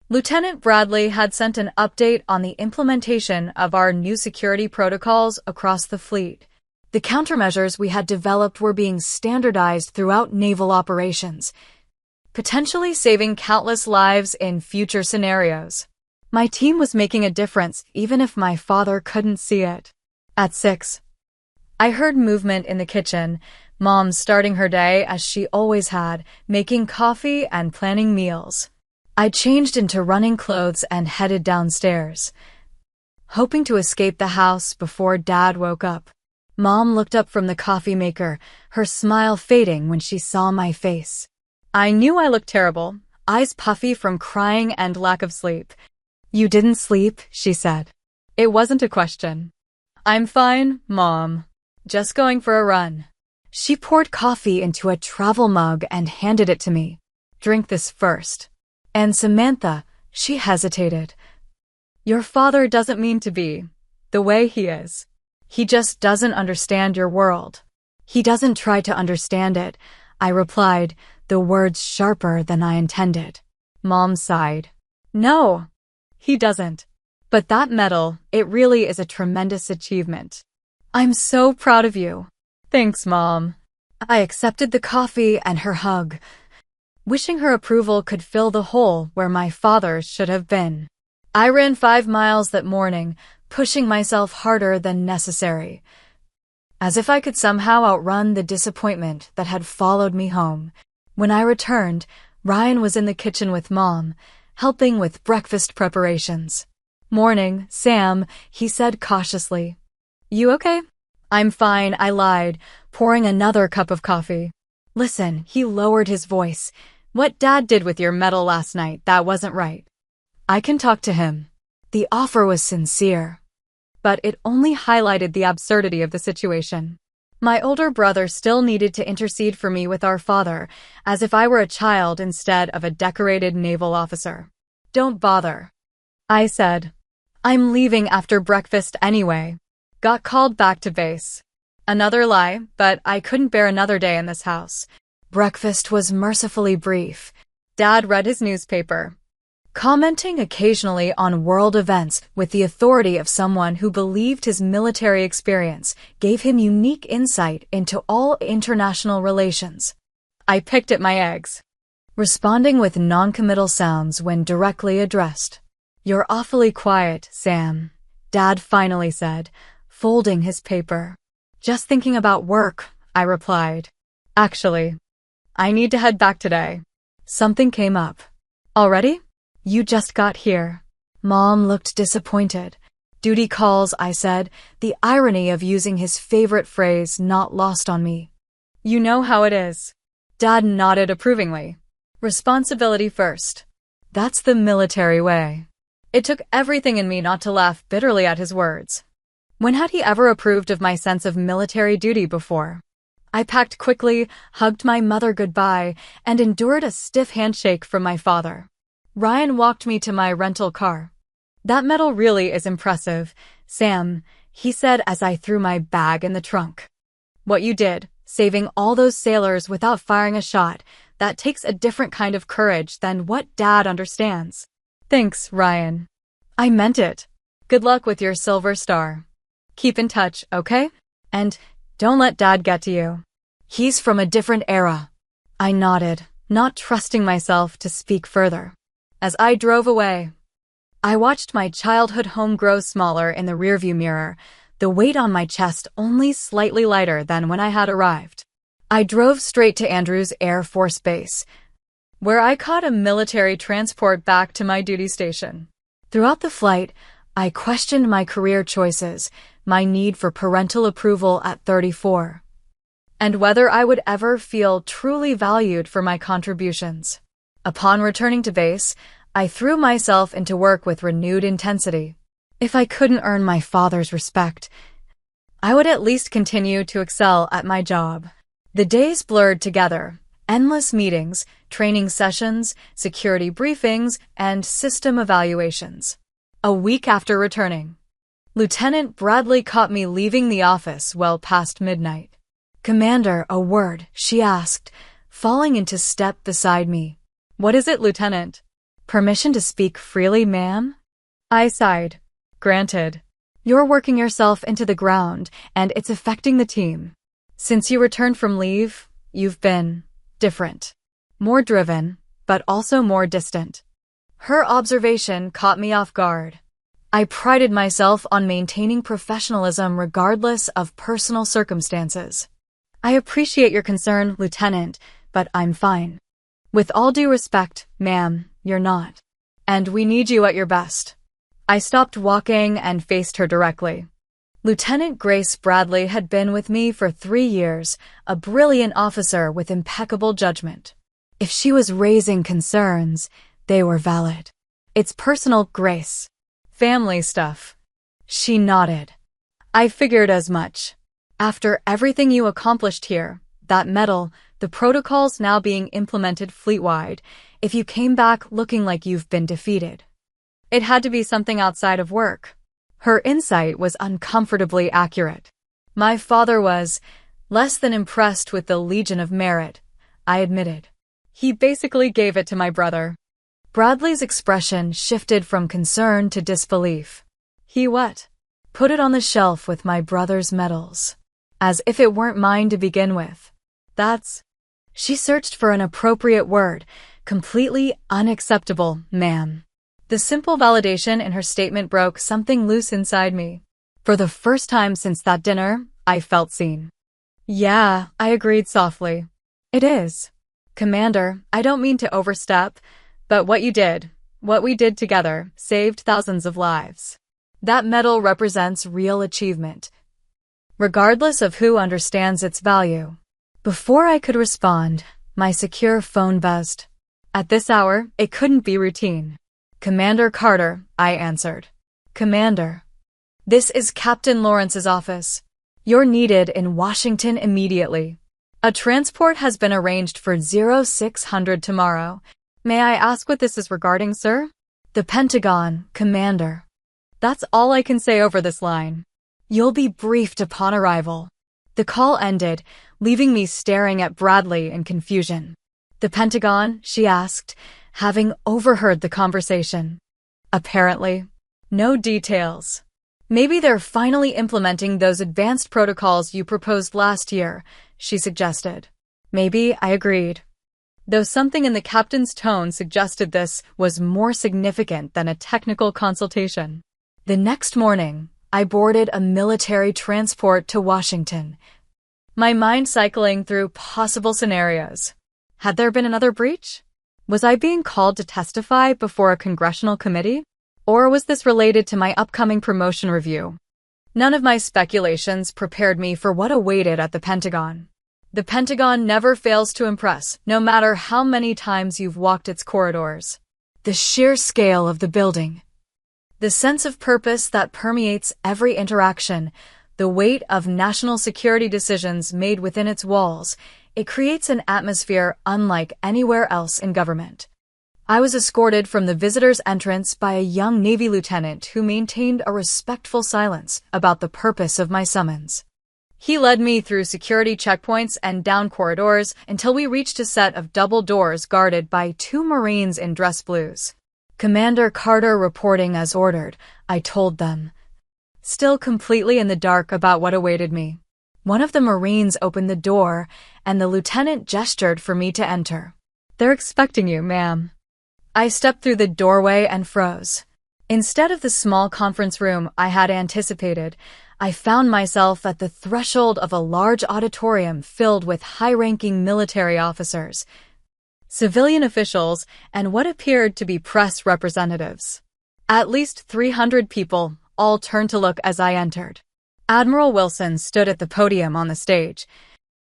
Lieutenant Bradley had sent an update on the implementation of our new security protocols across the fleet. The countermeasures we had developed were being standardized throughout naval operations, potentially saving countless lives in future scenarios. My team was making a difference, even if my father couldn't see it. At 6, I heard movement in the kitchen, Mom starting her day as she always had, making coffee and planning meals. I changed into running clothes and headed downstairs, hoping to escape the house before Dad woke up. Mom looked up from the coffee maker, her smile fading when she saw my face. I knew I looked terrible, eyes puffy from crying and lack of sleep. "You didn't sleep," she said. It wasn't a question. "I'm fine, Mom. Just going for a run." She poured coffee into a travel mug and handed it to me. "Drink this first." "And Samantha," she hesitated. "Your father doesn't mean to be the way he is. He just doesn't understand your world." "He doesn't try to understand it," I replied, the words sharper than I intended. Mom sighed. "No, he doesn't. But that medal, it really is a tremendous achievement. I'm so proud of you." "Thanks, Mom." I accepted the coffee and her hug, wishing her approval could fill the hole where my father should have been. I ran 5 miles that morning, pushing myself harder than necessary, as if I could somehow outrun the disappointment that had followed me home. When I returned, Ryan was in the kitchen with Mom, helping with breakfast preparations. "Morning, Sam," he said cautiously. "You okay?" "I'm fine," I lied, pouring another cup of coffee. "Listen," he lowered his voice. "What Dad did with your medal last night, that wasn't right. I can talk to him." The offer was sincere, but it only highlighted the absurdity of the situation. My older brother still needed to intercede for me with our father, as if I were a child instead of a decorated naval officer. "Don't bother," I said. "I'm leaving after breakfast anyway." Got called back to base. Another lie, but I couldn't bear another day in this house. Breakfast was mercifully brief. Dad read his newspaper, commenting occasionally on world events with the authority of someone who believed his military experience gave him unique insight into all international relations. I picked at my eggs, responding with non-committal sounds when directly addressed. "You're awfully quiet, Sam," Dad finally said, folding his paper. "Just thinking about work," I replied. "Actually, I need to head back today. Something came up." "Already? You just got here." Mom looked disappointed. "Duty calls," I said, the irony of using his favorite phrase not lost on me. "You know how it is." Dad nodded approvingly. "Responsibility first. That's the military way." It took everything in me not to laugh bitterly at his words. When had he ever approved of my sense of military duty before? I packed quickly, hugged my mother goodbye, and endured a stiff handshake from my father. Ryan walked me to my rental car. "That medal really is impressive, Sam," he said as I threw my bag in the trunk. "What you did, saving all those sailors without firing a shot, that takes a different kind of courage than what Dad understands." "Thanks, Ryan. I meant it. Good luck with your silver star. Keep in touch, okay? And don't let Dad get to you. He's from a different era." I nodded, not trusting myself to speak further. As I drove away, I watched my childhood home grow smaller in the rearview mirror, the weight on my chest only slightly lighter than when I had arrived. I drove straight to Andrews Air Force Base, where I caught a military transport back to my duty station. Throughout the flight, I questioned my career choices, my need for parental approval at 34, and whether I would ever feel truly valued for my contributions. Upon returning to base, I threw myself into work with renewed intensity. If I couldn't earn my father's respect, I would at least continue to excel at my job. The days blurred together. Endless meetings, training sessions, security briefings, and system evaluations. A week after returning, Lieutenant Bradley caught me leaving the office well past midnight. "Commander, a word," she asked, falling into step beside me. "What is it, Lieutenant?" "Permission to speak freely, ma'am?" I sighed. "Granted. You're working yourself into the ground, and it's affecting the team. Since you returned from leave, you've been different. More driven, but also more distant." Her observation caught me off guard. I prided myself on maintaining professionalism regardless of personal circumstances. "I appreciate your concern, Lieutenant, but I'm fine." "With all due respect, ma'am, you're not. And we need you at your best." I stopped walking and faced her directly. Lieutenant Grace Bradley had been with me for 3 years, a brilliant officer with impeccable judgment. If she was raising concerns, they were valid. "It's personal, Grace. Family stuff." She nodded. "I figured as much. After everything you accomplished here, that medal, the protocols now being implemented fleet-wide, if you came back looking like you've been defeated, it had to be something outside of work." Her insight was uncomfortably accurate. "My father was less than impressed with the Legion of Merit," I admitted. "He basically gave it to my brother." Bradley's expression shifted from concern to disbelief. "He what?" "Put it on the shelf with my brother's medals. As if it weren't mine to begin with. That's—" She searched for an appropriate word. "Completely unacceptable, ma'am." The simple validation in her statement broke something loose inside me. For the first time since that dinner, I felt seen. "Yeah," I agreed softly. "It is. Commander, I don't mean to overstep, but what we did together, saved thousands of lives. That medal represents real achievement, regardless of who understands its value." Before I could respond, my secure phone buzzed. At this hour, it couldn't be routine. "Commander Carter," I answered. "Commander. This is Captain Lawrence's office. You're needed in Washington immediately. A transport has been arranged for 0600 tomorrow. May I ask what this is regarding, sir?" "The Pentagon, Commander." That's all I can say over this line. "You'll be briefed upon arrival." The call ended, leaving me staring at Bradley in confusion. "The Pentagon?" she asked, having overheard the conversation. "Apparently. No details. Maybe they're finally implementing those advanced protocols you proposed last year," she suggested. "Maybe," I agreed, though something in the captain's tone suggested this was more significant than a technical consultation. The next morning, I boarded a military transport to Washington, my mind cycling through possible scenarios. Had there been another breach? Was I being called to testify before a congressional committee? Or was this related to my upcoming promotion review? None of my speculations prepared me for what awaited at the Pentagon. The Pentagon never fails to impress, no matter how many times you've walked its corridors. The sheer scale of the building, the sense of purpose that permeates every interaction, the weight of national security decisions made within its walls, it creates an atmosphere unlike anywhere else in government. I was escorted from the visitor's entrance by a young Navy lieutenant who maintained a respectful silence about the purpose of my summons. He led me through security checkpoints and down corridors until we reached a set of double doors guarded by 2 Marines in dress blues. "Commander Carter reporting as ordered," I told them, still completely in the dark about what awaited me. One of the Marines opened the door, and the lieutenant gestured for me to enter. "They're expecting you, ma'am." I stepped through the doorway and froze. Instead of the small conference room I had anticipated, I found myself at the threshold of a large auditorium filled with high-ranking military officers, civilian officials, and what appeared to be press representatives. At least 300 people all turned to look as I entered. Admiral Wilson stood at the podium on the stage,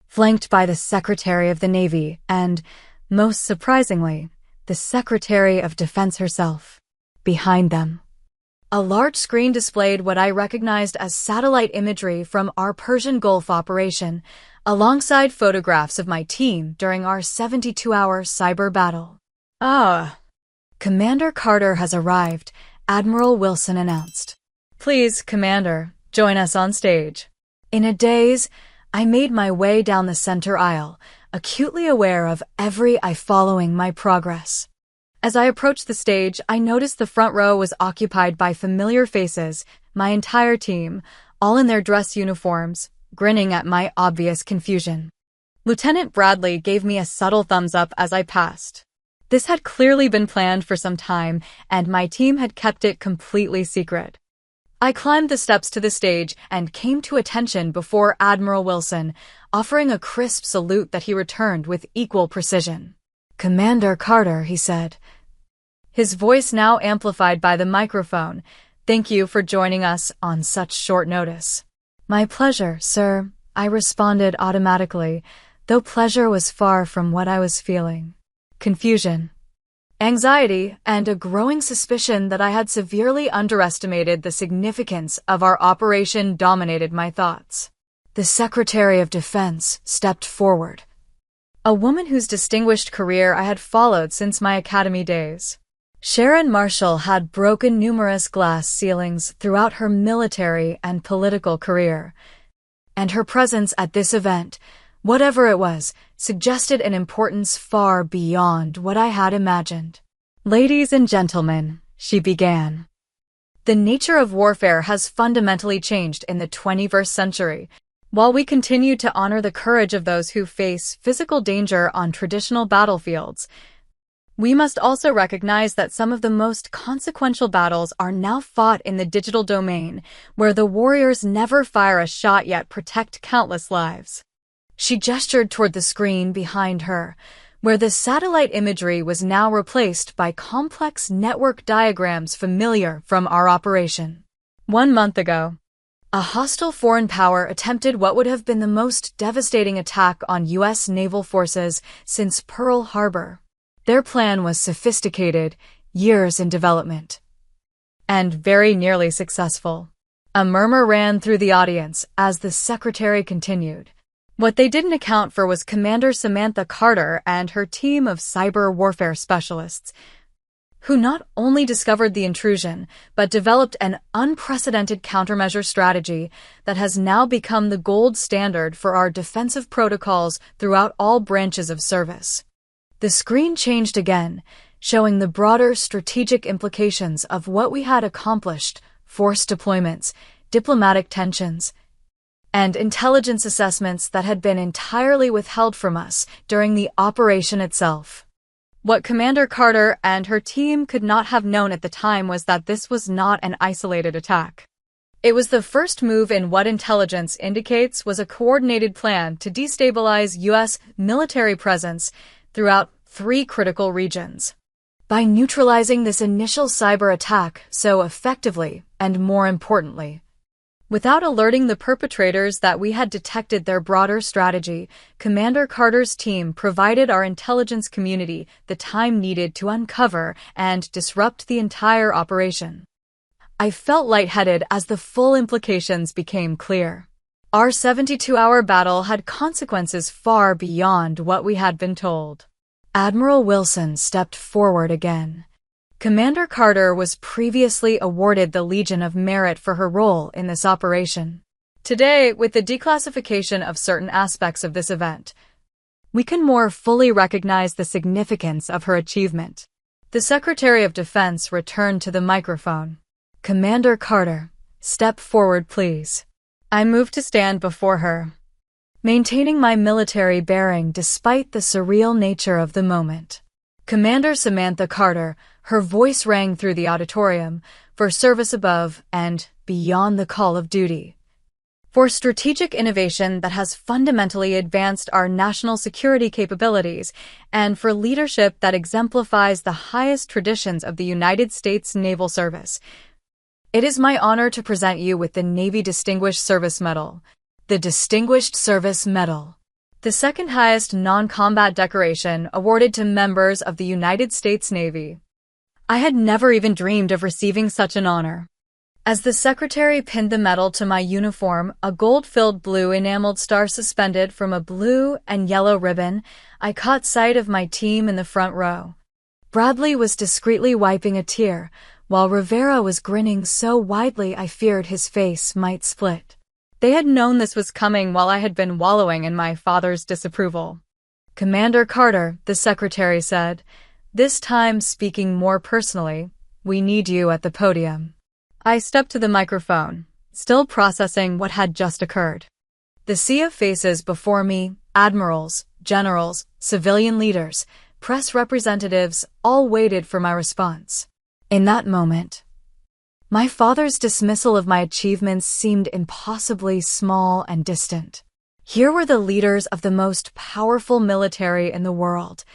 flanked by the Secretary of the Navy and, most surprisingly, the Secretary of Defense herself. Behind them, a large screen displayed what I recognized as satellite imagery from our Persian Gulf operation, alongside photographs of my team during our 72-hour cyber battle. Commander Carter has arrived, Admiral Wilson announced. Please, Commander, join us on stage. In a daze, I made my way down the center aisle, acutely aware of every eye following my progress. As I approached the stage, I noticed the front row was occupied by familiar faces, my entire team, all in their dress uniforms, grinning at my obvious confusion. Lieutenant Bradley gave me a subtle thumbs up as I passed. This had clearly been planned for some time, and my team had kept it completely secret. I climbed the steps to the stage and came to attention before Admiral Wilson, offering a crisp salute that he returned with equal precision. Commander Carter, he said, his voice now amplified by the microphone. Thank you for joining us on such short notice. My pleasure, sir, I responded automatically, though pleasure was far from what I was feeling. Confusion, anxiety, and a growing suspicion that I had severely underestimated the significance of our operation dominated my thoughts. The Secretary of Defense stepped forward, a woman whose distinguished career I had followed since my academy days. Sharon Marshall had broken numerous glass ceilings throughout her military and political career, and her presence at this event, whatever it was, suggested an importance far beyond what I had imagined. Ladies and gentlemen, she began. The nature of warfare has fundamentally changed in the 21st century. While we continue to honor the courage of those who face physical danger on traditional battlefields, we must also recognize that some of the most consequential battles are now fought in the digital domain, where the warriors never fire a shot yet protect countless lives. She gestured toward the screen behind her, where the satellite imagery was now replaced by complex network diagrams familiar from our operation. 1 month ago, a hostile foreign power attempted what would have been the most devastating attack on U.S. naval forces since Pearl Harbor. Their plan was sophisticated, years in development, and very nearly successful. A murmur ran through the audience as the secretary continued. What they didn't account for was Commander Samantha Carter and her team of cyber warfare specialists, who not only discovered the intrusion, but developed an unprecedented countermeasure strategy that has now become the gold standard for our defensive protocols throughout all branches of service. The screen changed again, showing the broader strategic implications of what we had accomplished: force deployments, diplomatic tensions, and intelligence assessments that had been entirely withheld from us during the operation itself. What Commander Carter and her team could not have known at the time was that this was not an isolated attack. It was the first move in what intelligence indicates was a coordinated plan to destabilize U.S. military presence throughout 3 critical regions. By neutralizing this initial cyber attack so effectively, and more importantly, without alerting the perpetrators that we had detected their broader strategy, Commander Carter's team provided our intelligence community the time needed to uncover and disrupt the entire operation. I felt lightheaded as the full implications became clear. Our 72-hour battle had consequences far beyond what we had been told. Admiral Wilson stepped forward again. Commander Carter was previously awarded the Legion of Merit for her role in this operation. Today, with the declassification of certain aspects of this event, we can more fully recognize the significance of her achievement. The Secretary of Defense returned to the microphone. Commander Carter, step forward, please. I moved to stand before her, maintaining my military bearing despite the surreal nature of the moment. Commander Samantha Carter, her voice rang through the auditorium, for service above and beyond the call of duty. For strategic innovation that has fundamentally advanced our national security capabilities, and for leadership that exemplifies the highest traditions of the United States Naval Service. It is my honor to present you with the Navy Distinguished Service Medal. The Distinguished Service Medal, the second highest non-combat decoration awarded to members of the United States Navy. I had never even dreamed of receiving such an honor. As the secretary pinned the medal to my uniform, a gold-filled blue enameled star suspended from a blue and yellow ribbon, I caught sight of my team in the front row. Bradley was discreetly wiping a tear, while Rivera was grinning so widely I feared his face might split. They had known this was coming while I had been wallowing in my father's disapproval. "Commander Carter," the secretary said, this time speaking more personally, "we need you at the podium." I stepped to the microphone, still processing what had just occurred. The sea of faces before me, admirals, generals, civilian leaders, press representatives, all waited for my response. In that moment, my father's dismissal of my achievements seemed impossibly small and distant. Here were the leaders of the most powerful military in the world,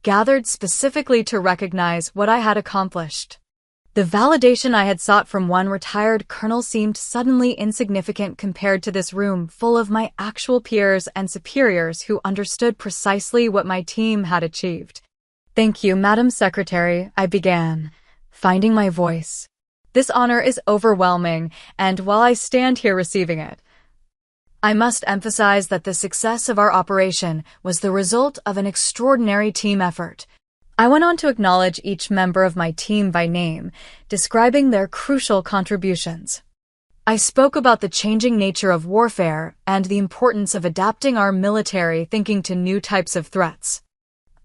gathered specifically to recognize what I had accomplished. The validation I had sought from one retired colonel seemed suddenly insignificant compared to this room full of my actual peers and superiors who understood precisely what my team had achieved. "Thank you, Madam Secretary," I began, finding my voice. "This honor is overwhelming, and while I stand here receiving it, I must emphasize that the success of our operation was the result of an extraordinary team effort." I went on to acknowledge each member of my team by name, describing their crucial contributions. I spoke about the changing nature of warfare and the importance of adapting our military thinking to new types of threats.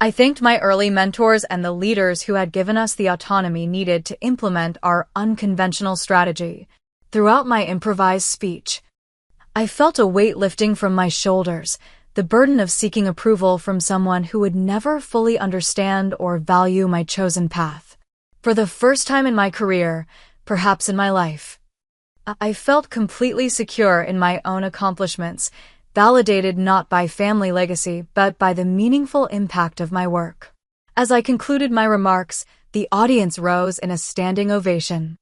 I thanked my early mentors and the leaders who had given us the autonomy needed to implement our unconventional strategy. Throughout my improvised speech, I felt a weight lifting from my shoulders, the burden of seeking approval from someone who would never fully understand or value my chosen path. For the first time in my career, perhaps in my life, I felt completely secure in my own accomplishments, validated not by family legacy but by the meaningful impact of my work. As I concluded my remarks, the audience rose in a standing ovation.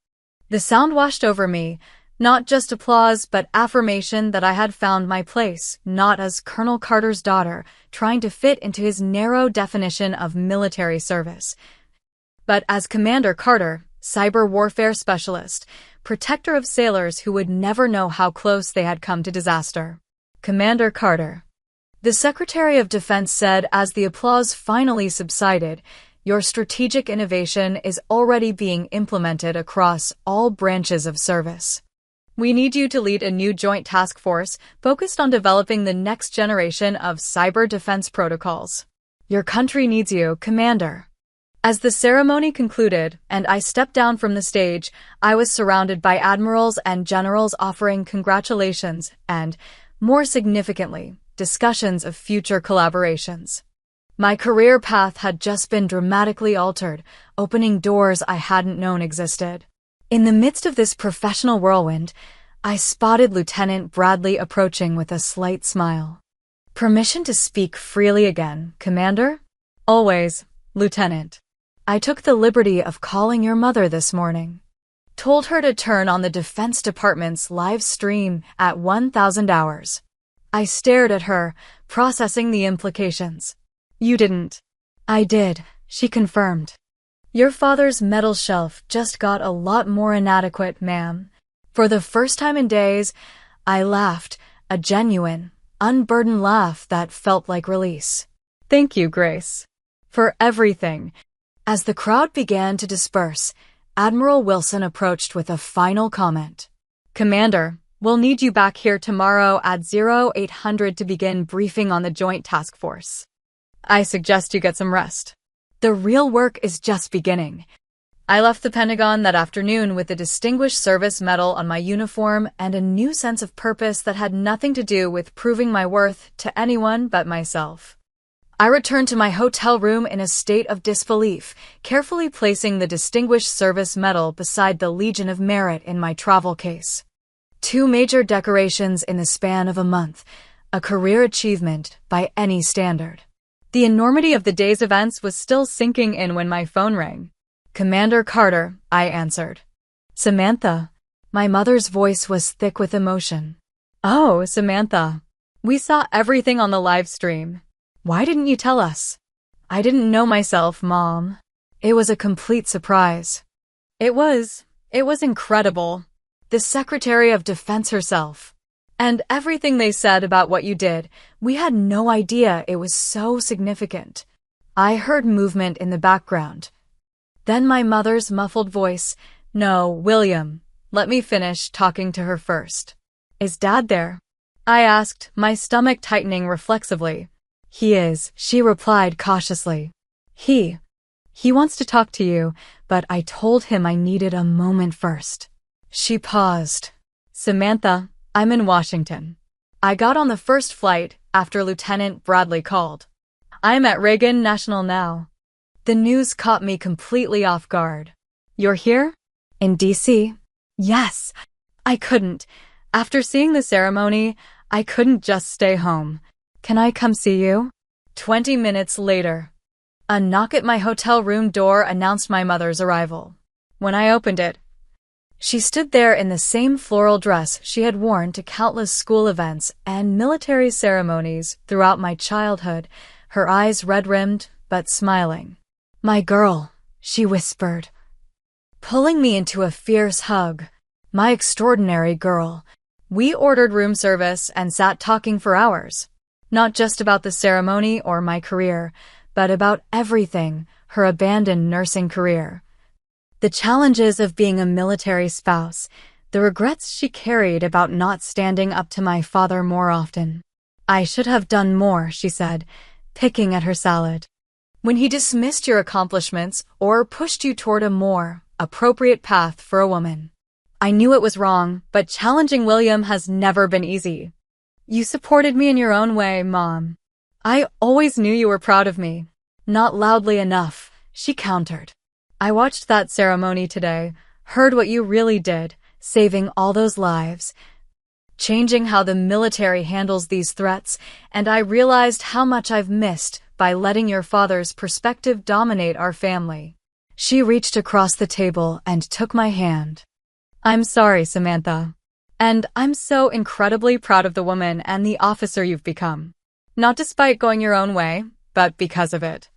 The sound washed over me, not just applause but affirmation that I had found my place, not as Colonel Carter's daughter, trying to fit into his narrow definition of military service, but as Commander Carter, cyber warfare specialist, protector of sailors who would never know how close they had come to disaster. "Commander Carter," the Secretary of Defense said as the applause finally subsided, "your strategic innovation is already being implemented across all branches of service. We need you to lead a new joint task force focused on developing the next generation of cyber defense protocols. Your country needs you, Commander." As the ceremony concluded and I stepped down from the stage, I was surrounded by admirals and generals offering congratulations and, more significantly, discussions of future collaborations. My career path had just been dramatically altered, opening doors I hadn't known existed. In the midst of this professional whirlwind, I spotted Lieutenant Bradley approaching with a slight smile. "Permission to speak freely again, Commander?" "Always, Lieutenant. I took the liberty of calling your mother this morning. Told her to turn on the Defense Department's live stream at 1000 hours. I stared at her, processing the implications. "You didn't." "I did," she confirmed. "Your father's medal shelf just got a lot more inadequate, ma'am." For the first time in days, I laughed, a genuine, unburdened laugh that felt like release. "Thank you, Grace, for everything." As the crowd began to disperse, Admiral Wilson approached with a final comment. "Commander, we'll need you back here tomorrow at 0800 to begin briefing on the Joint Task Force. I suggest you get some rest. The real work is just beginning." I left the Pentagon that afternoon with the Distinguished Service Medal on my uniform and a new sense of purpose that had nothing to do with proving my worth to anyone but myself. I returned to my hotel room in a state of disbelief, carefully placing the Distinguished Service Medal beside the Legion of Merit in my travel case. 2 major decorations in the span of a month, a career achievement by any standard. The enormity of the day's events was still sinking in when my phone rang. "Commander Carter," I answered. Samantha. My mother's voice was thick with emotion. Oh, Samantha. We saw everything on the live stream. Why didn't you tell us? I didn't know myself, Mom. It was a complete surprise. It was incredible. The Secretary of Defense herself. And everything they said about what you did, we had no idea it was so significant. I heard movement in the background. Then my mother's muffled voice, No, William, let me finish talking to her first. Is Dad there? I asked, my stomach tightening reflexively. He is, she replied cautiously. He wants to talk to you, but I told him I needed a moment first. She paused. Samantha, I'm in Washington. I got on the first flight after Lieutenant Bradley called. I'm at Reagan National now. The news caught me completely off guard. You're here? In D.C.? Yes. I couldn't. After seeing the ceremony, I couldn't just stay home. Can I come see you? 20 minutes later. A knock at my hotel room door announced my mother's arrival. When I opened it, she stood there in the same floral dress she had worn to countless school events and military ceremonies throughout my childhood, her eyes red-rimmed but smiling. My girl, she whispered, pulling me into a fierce hug. My extraordinary girl. We ordered room service and sat talking for hours. Not just about the ceremony or my career, but about everything, her abandoned nursing career. The challenges of being a military spouse, the regrets she carried about not standing up to my father more often. I should have done more, she said, picking at her salad. When he dismissed your accomplishments or pushed you toward a more appropriate path for a woman. I knew it was wrong, but challenging William has never been easy. You supported me in your own way, Mom. I always knew you were proud of me. Not loudly enough, she countered. I watched that ceremony today, heard what you really did, saving all those lives, changing how the military handles these threats, and I realized how much I've missed by letting your father's perspective dominate our family. She reached across the table and took my hand. I'm sorry, Samantha. And I'm so incredibly proud of the woman and the officer you've become. Not despite going your own way, but because of it.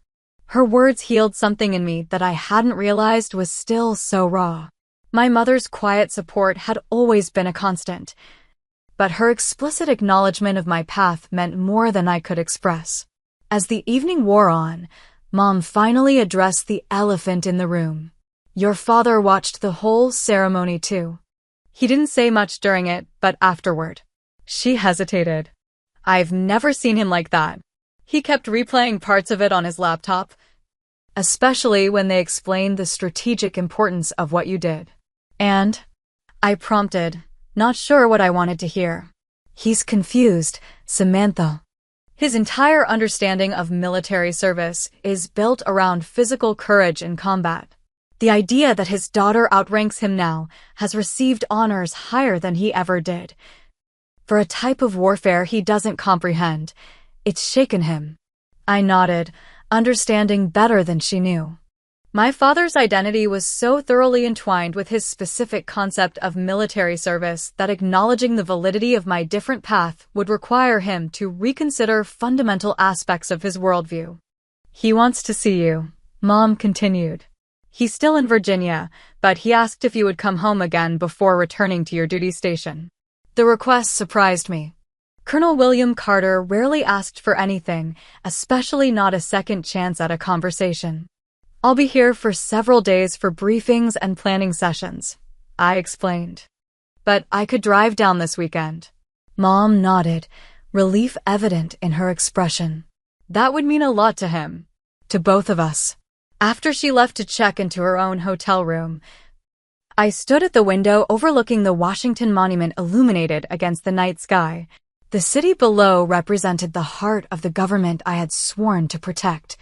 Her words healed something in me that I hadn't realized was still so raw. My mother's quiet support had always been a constant, but her explicit acknowledgement of my path meant more than I could express. As the evening wore on, Mom finally addressed the elephant in the room. Your father watched the whole ceremony too. He didn't say much during it, but afterward. She hesitated. I've never seen him like that. He kept replaying parts of it on his laptop, especially when they explained the strategic importance of what you did. And? I prompted, not sure what I wanted to hear. He's confused, Samantha. His entire understanding of military service is built around physical courage in combat. The idea that his daughter outranks him now has received honors higher than he ever did. For a type of warfare he doesn't comprehend, it's shaken him. I nodded, understanding better than she knew. My father's identity was so thoroughly entwined with his specific concept of military service that acknowledging the validity of my different path would require him to reconsider fundamental aspects of his worldview. He wants to see you, Mom continued. He's still in Virginia, but he asked if you would come home again before returning to your duty station. The request surprised me. Colonel William Carter rarely asked for anything, especially not a second chance at a conversation. I'll be here for several days for briefings and planning sessions, I explained. But I could drive down this weekend. Mom nodded, relief evident in her expression. That would mean a lot to him. To both of us. After she left to check into her own hotel room, I stood at the window overlooking the Washington Monument illuminated against the night sky. The city below represented the heart of the government I had sworn to protect.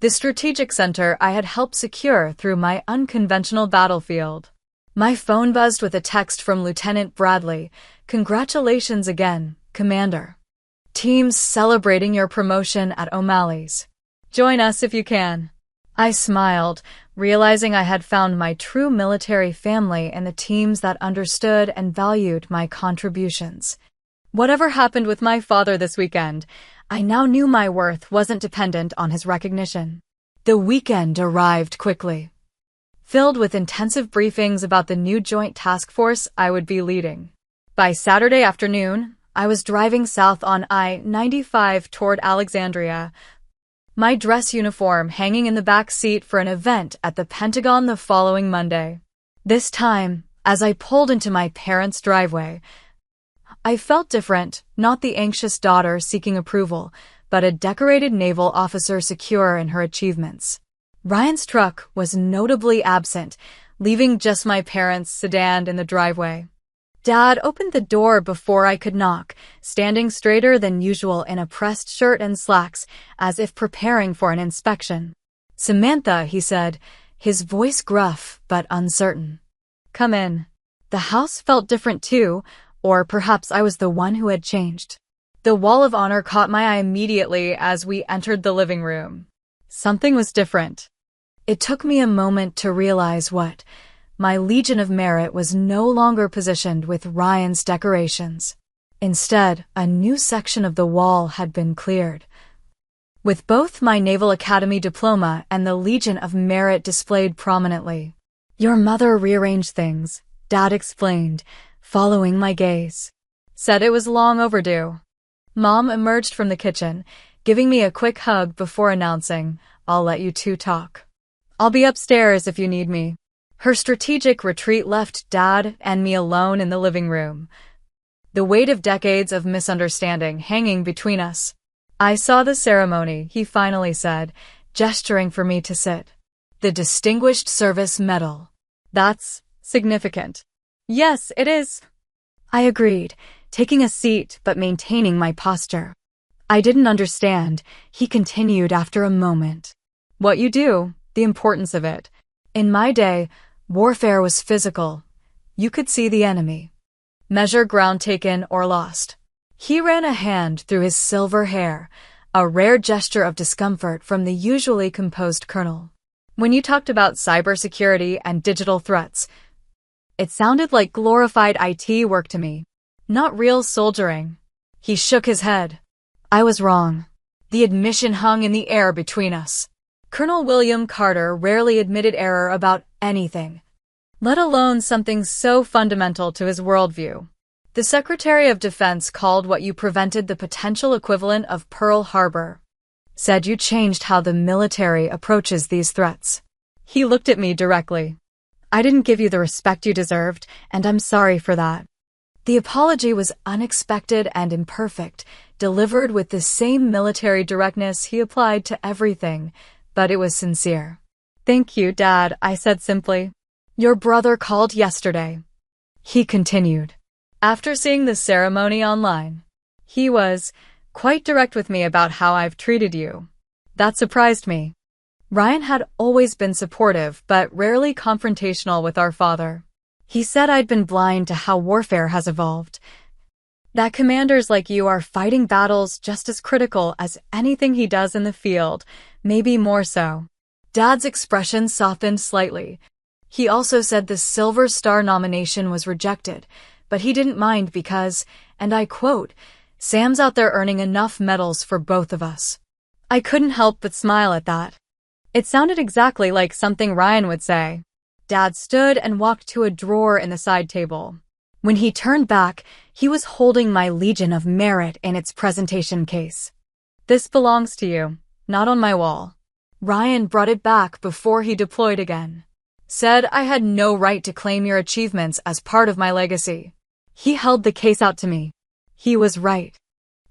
The strategic center I had helped secure through my unconventional battlefield. My phone buzzed with a text from Lieutenant Bradley. Congratulations again, Commander. Team's celebrating your promotion at O'Malley's. Join us if you can. I smiled, realizing I had found my true military family in the teams that understood and valued my contributions. Whatever happened with my father this weekend, I now knew my worth wasn't dependent on his recognition. The weekend arrived quickly, filled with intensive briefings about the new joint task force I would be leading. By Saturday afternoon, I was driving south on I-95 toward Alexandria, my dress uniform hanging in the back seat for an event at the Pentagon the following Monday. This time, as I pulled into my parents' driveway, I felt different, not the anxious daughter seeking approval, but a decorated naval officer secure in her achievements. Ryan's truck was notably absent, leaving just my parents' sedan in the driveway. Dad opened the door before I could knock, standing straighter than usual in a pressed shirt and slacks, as if preparing for an inspection. "Samantha," he said, his voice gruff but uncertain. "Come in." The house felt different too, or perhaps I was the one who had changed. The wall of honor caught my eye immediately as we entered the living room. Something was different. It took me a moment to realize what. My Legion of Merit was no longer positioned with Ryan's decorations. Instead, a new section of the wall had been cleared, with both my Naval Academy diploma and the Legion of Merit displayed prominently. "Your mother rearranged things," Dad explained, following my gaze. "Said it was long overdue." Mom emerged from the kitchen, giving me a quick hug before announcing, "I'll let you two talk. I'll be upstairs if you need me." Her strategic retreat left Dad and me alone in the living room, the weight of decades of misunderstanding hanging between us. "I saw the ceremony," he finally said, gesturing for me to sit. "The Distinguished Service Medal. That's significant." "Yes, it is," I agreed, taking a seat but maintaining my posture. "I didn't understand," he continued after a moment. "What you do, the importance of it. In my day, warfare was physical. You could see the enemy, measure ground taken or lost." He ran a hand through his silver hair, a rare gesture of discomfort from the usually composed colonel. "When you talked about cybersecurity and digital threats, it sounded like glorified IT work to me, not real soldiering." He shook his head. I was wrong. The admission hung in the air between us. Colonel William Carter rarely admitted error about anything, let alone something so fundamental to his worldview. The Secretary of Defense called what you prevented the potential equivalent of Pearl Harbor. Said you changed how the military approaches these threats. He looked at me directly. "I didn't give you the respect you deserved, and I'm sorry for that." The apology was unexpected and imperfect, delivered with the same military directness he applied to everything, but it was sincere. "Thank you, Dad," I said simply. "Your brother called yesterday," he continued, "after seeing the ceremony online. He was quite direct with me about how I've treated you." That surprised me. Ryan had always been supportive but rarely confrontational with our father. He said I'd been blind to how warfare has evolved, that commanders like you are fighting battles just as critical as anything he does in the field, maybe more so. Dad's expression softened slightly. He also said the Silver Star nomination was rejected, but he didn't mind because, and I quote, "Sam's out there earning enough medals for both of us." I couldn't help but smile at that. It sounded exactly like something Ryan would say. Dad stood and walked to a drawer in the side table. When he turned back, he was holding my Legion of Merit in its presentation case. "This belongs to you, not on my wall." Ryan brought it back before he deployed again. "Said I had no right to claim your achievements as part of my legacy." He held the case out to me. He was right.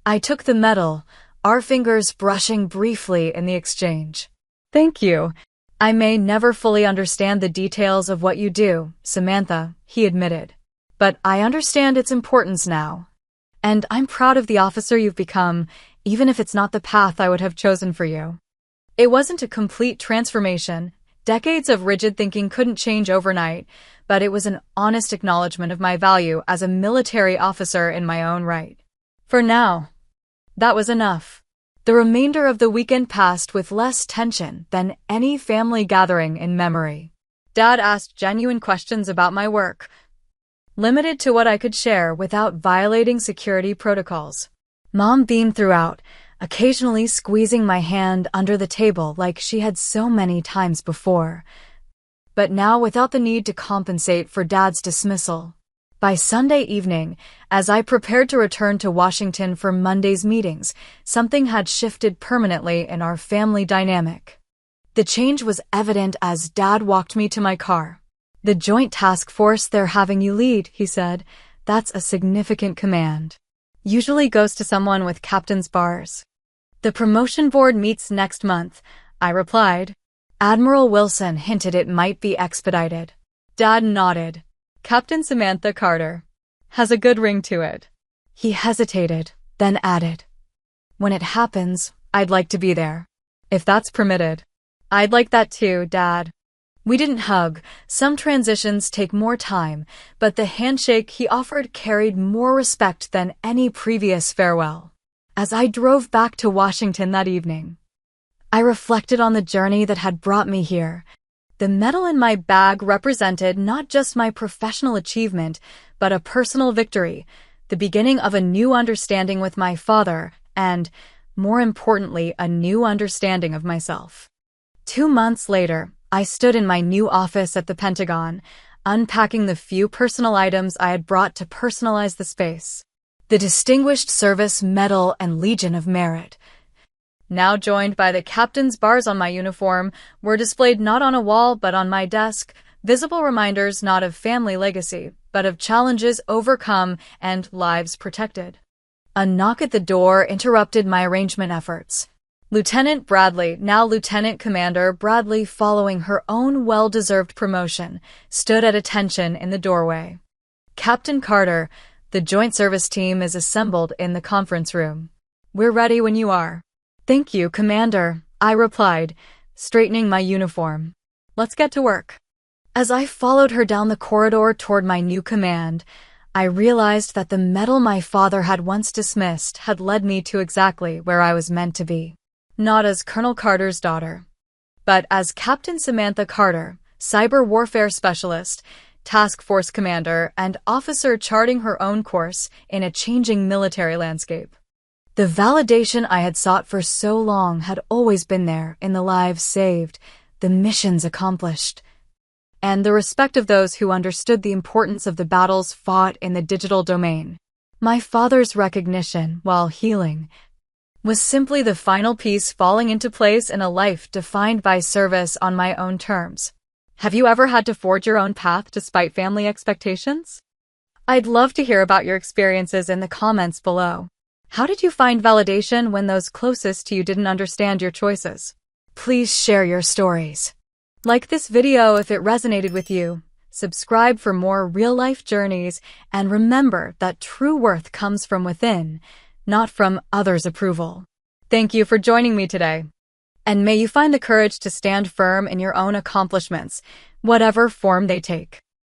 I took the medal, our fingers brushing briefly in the exchange. "Thank you. I may never fully understand the details of what you do, Samantha," he admitted. "But I understand its importance now. And I'm proud of the officer you've become, even if it's not the path I would have chosen for you." It wasn't a complete transformation. Decades of rigid thinking couldn't change overnight, but it was an honest acknowledgement of my value as a military officer in my own right. For now, that was enough. The remainder of the weekend passed with less tension than any family gathering in memory. Dad asked genuine questions about my work, limited to what I could share without violating security protocols. Mom beamed throughout, occasionally squeezing my hand under the table like she had so many times before, but now without the need to compensate for Dad's dismissal. By Sunday evening, as I prepared to return to Washington for Monday's meetings, something had shifted permanently in our family dynamic. The change was evident as Dad walked me to my car. "The joint task force they're having you lead," he said. "That's a significant command. Usually goes to someone with captain's bars." "The promotion board meets next month," I replied. Admiral Wilson hinted it might be expedited. Dad nodded. "Captain Samantha Carter. Has a good ring to it." He hesitated, then added, "When it happens, I'd like to be there. If that's permitted." "I'd like that too, Dad." We didn't hug. Some transitions take more time, but the handshake he offered carried more respect than any previous farewell. As I drove back to Washington that evening, I reflected on the journey that had brought me here. The medal in my bag represented not just my professional achievement, but a personal victory, the beginning of a new understanding with my father, and, more importantly, a new understanding of myself. 2 months later, I stood in my new office at the Pentagon, unpacking the few personal items I had brought to personalize the space. The Distinguished Service Medal and Legion of Merit, now joined by the captain's bars on my uniform, were displayed not on a wall but on my desk, visible reminders not of family legacy, but of challenges overcome and lives protected. A knock at the door interrupted my arrangement efforts. Lieutenant Bradley, now Lieutenant Commander Bradley, following her own well-deserved promotion, stood at attention in the doorway. "Captain Carter, the Joint Service Team is assembled in the conference room. We're ready when you are." "Thank you, Commander," I replied, straightening my uniform. "Let's get to work." As I followed her down the corridor toward my new command, I realized that the medal my father had once dismissed had led me to exactly where I was meant to be. Not as Colonel Carter's daughter, but as Captain Samantha Carter, cyber warfare specialist, task force commander, and officer charting her own course in a changing military landscape. The validation I had sought for so long had always been there in the lives saved, the missions accomplished, and the respect of those who understood the importance of the battles fought in the digital domain. My father's recognition, while healing, was simply the final piece falling into place in a life defined by service on my own terms. Have you ever had to forge your own path despite family expectations? I'd love to hear about your experiences in the comments below. How did you find validation when those closest to you didn't understand your choices? Please share your stories. Like this video if it resonated with you, subscribe for more real-life journeys, and remember that true worth comes from within, not from others' approval. Thank you for joining me today. And may you find the courage to stand firm in your own accomplishments, whatever form they take.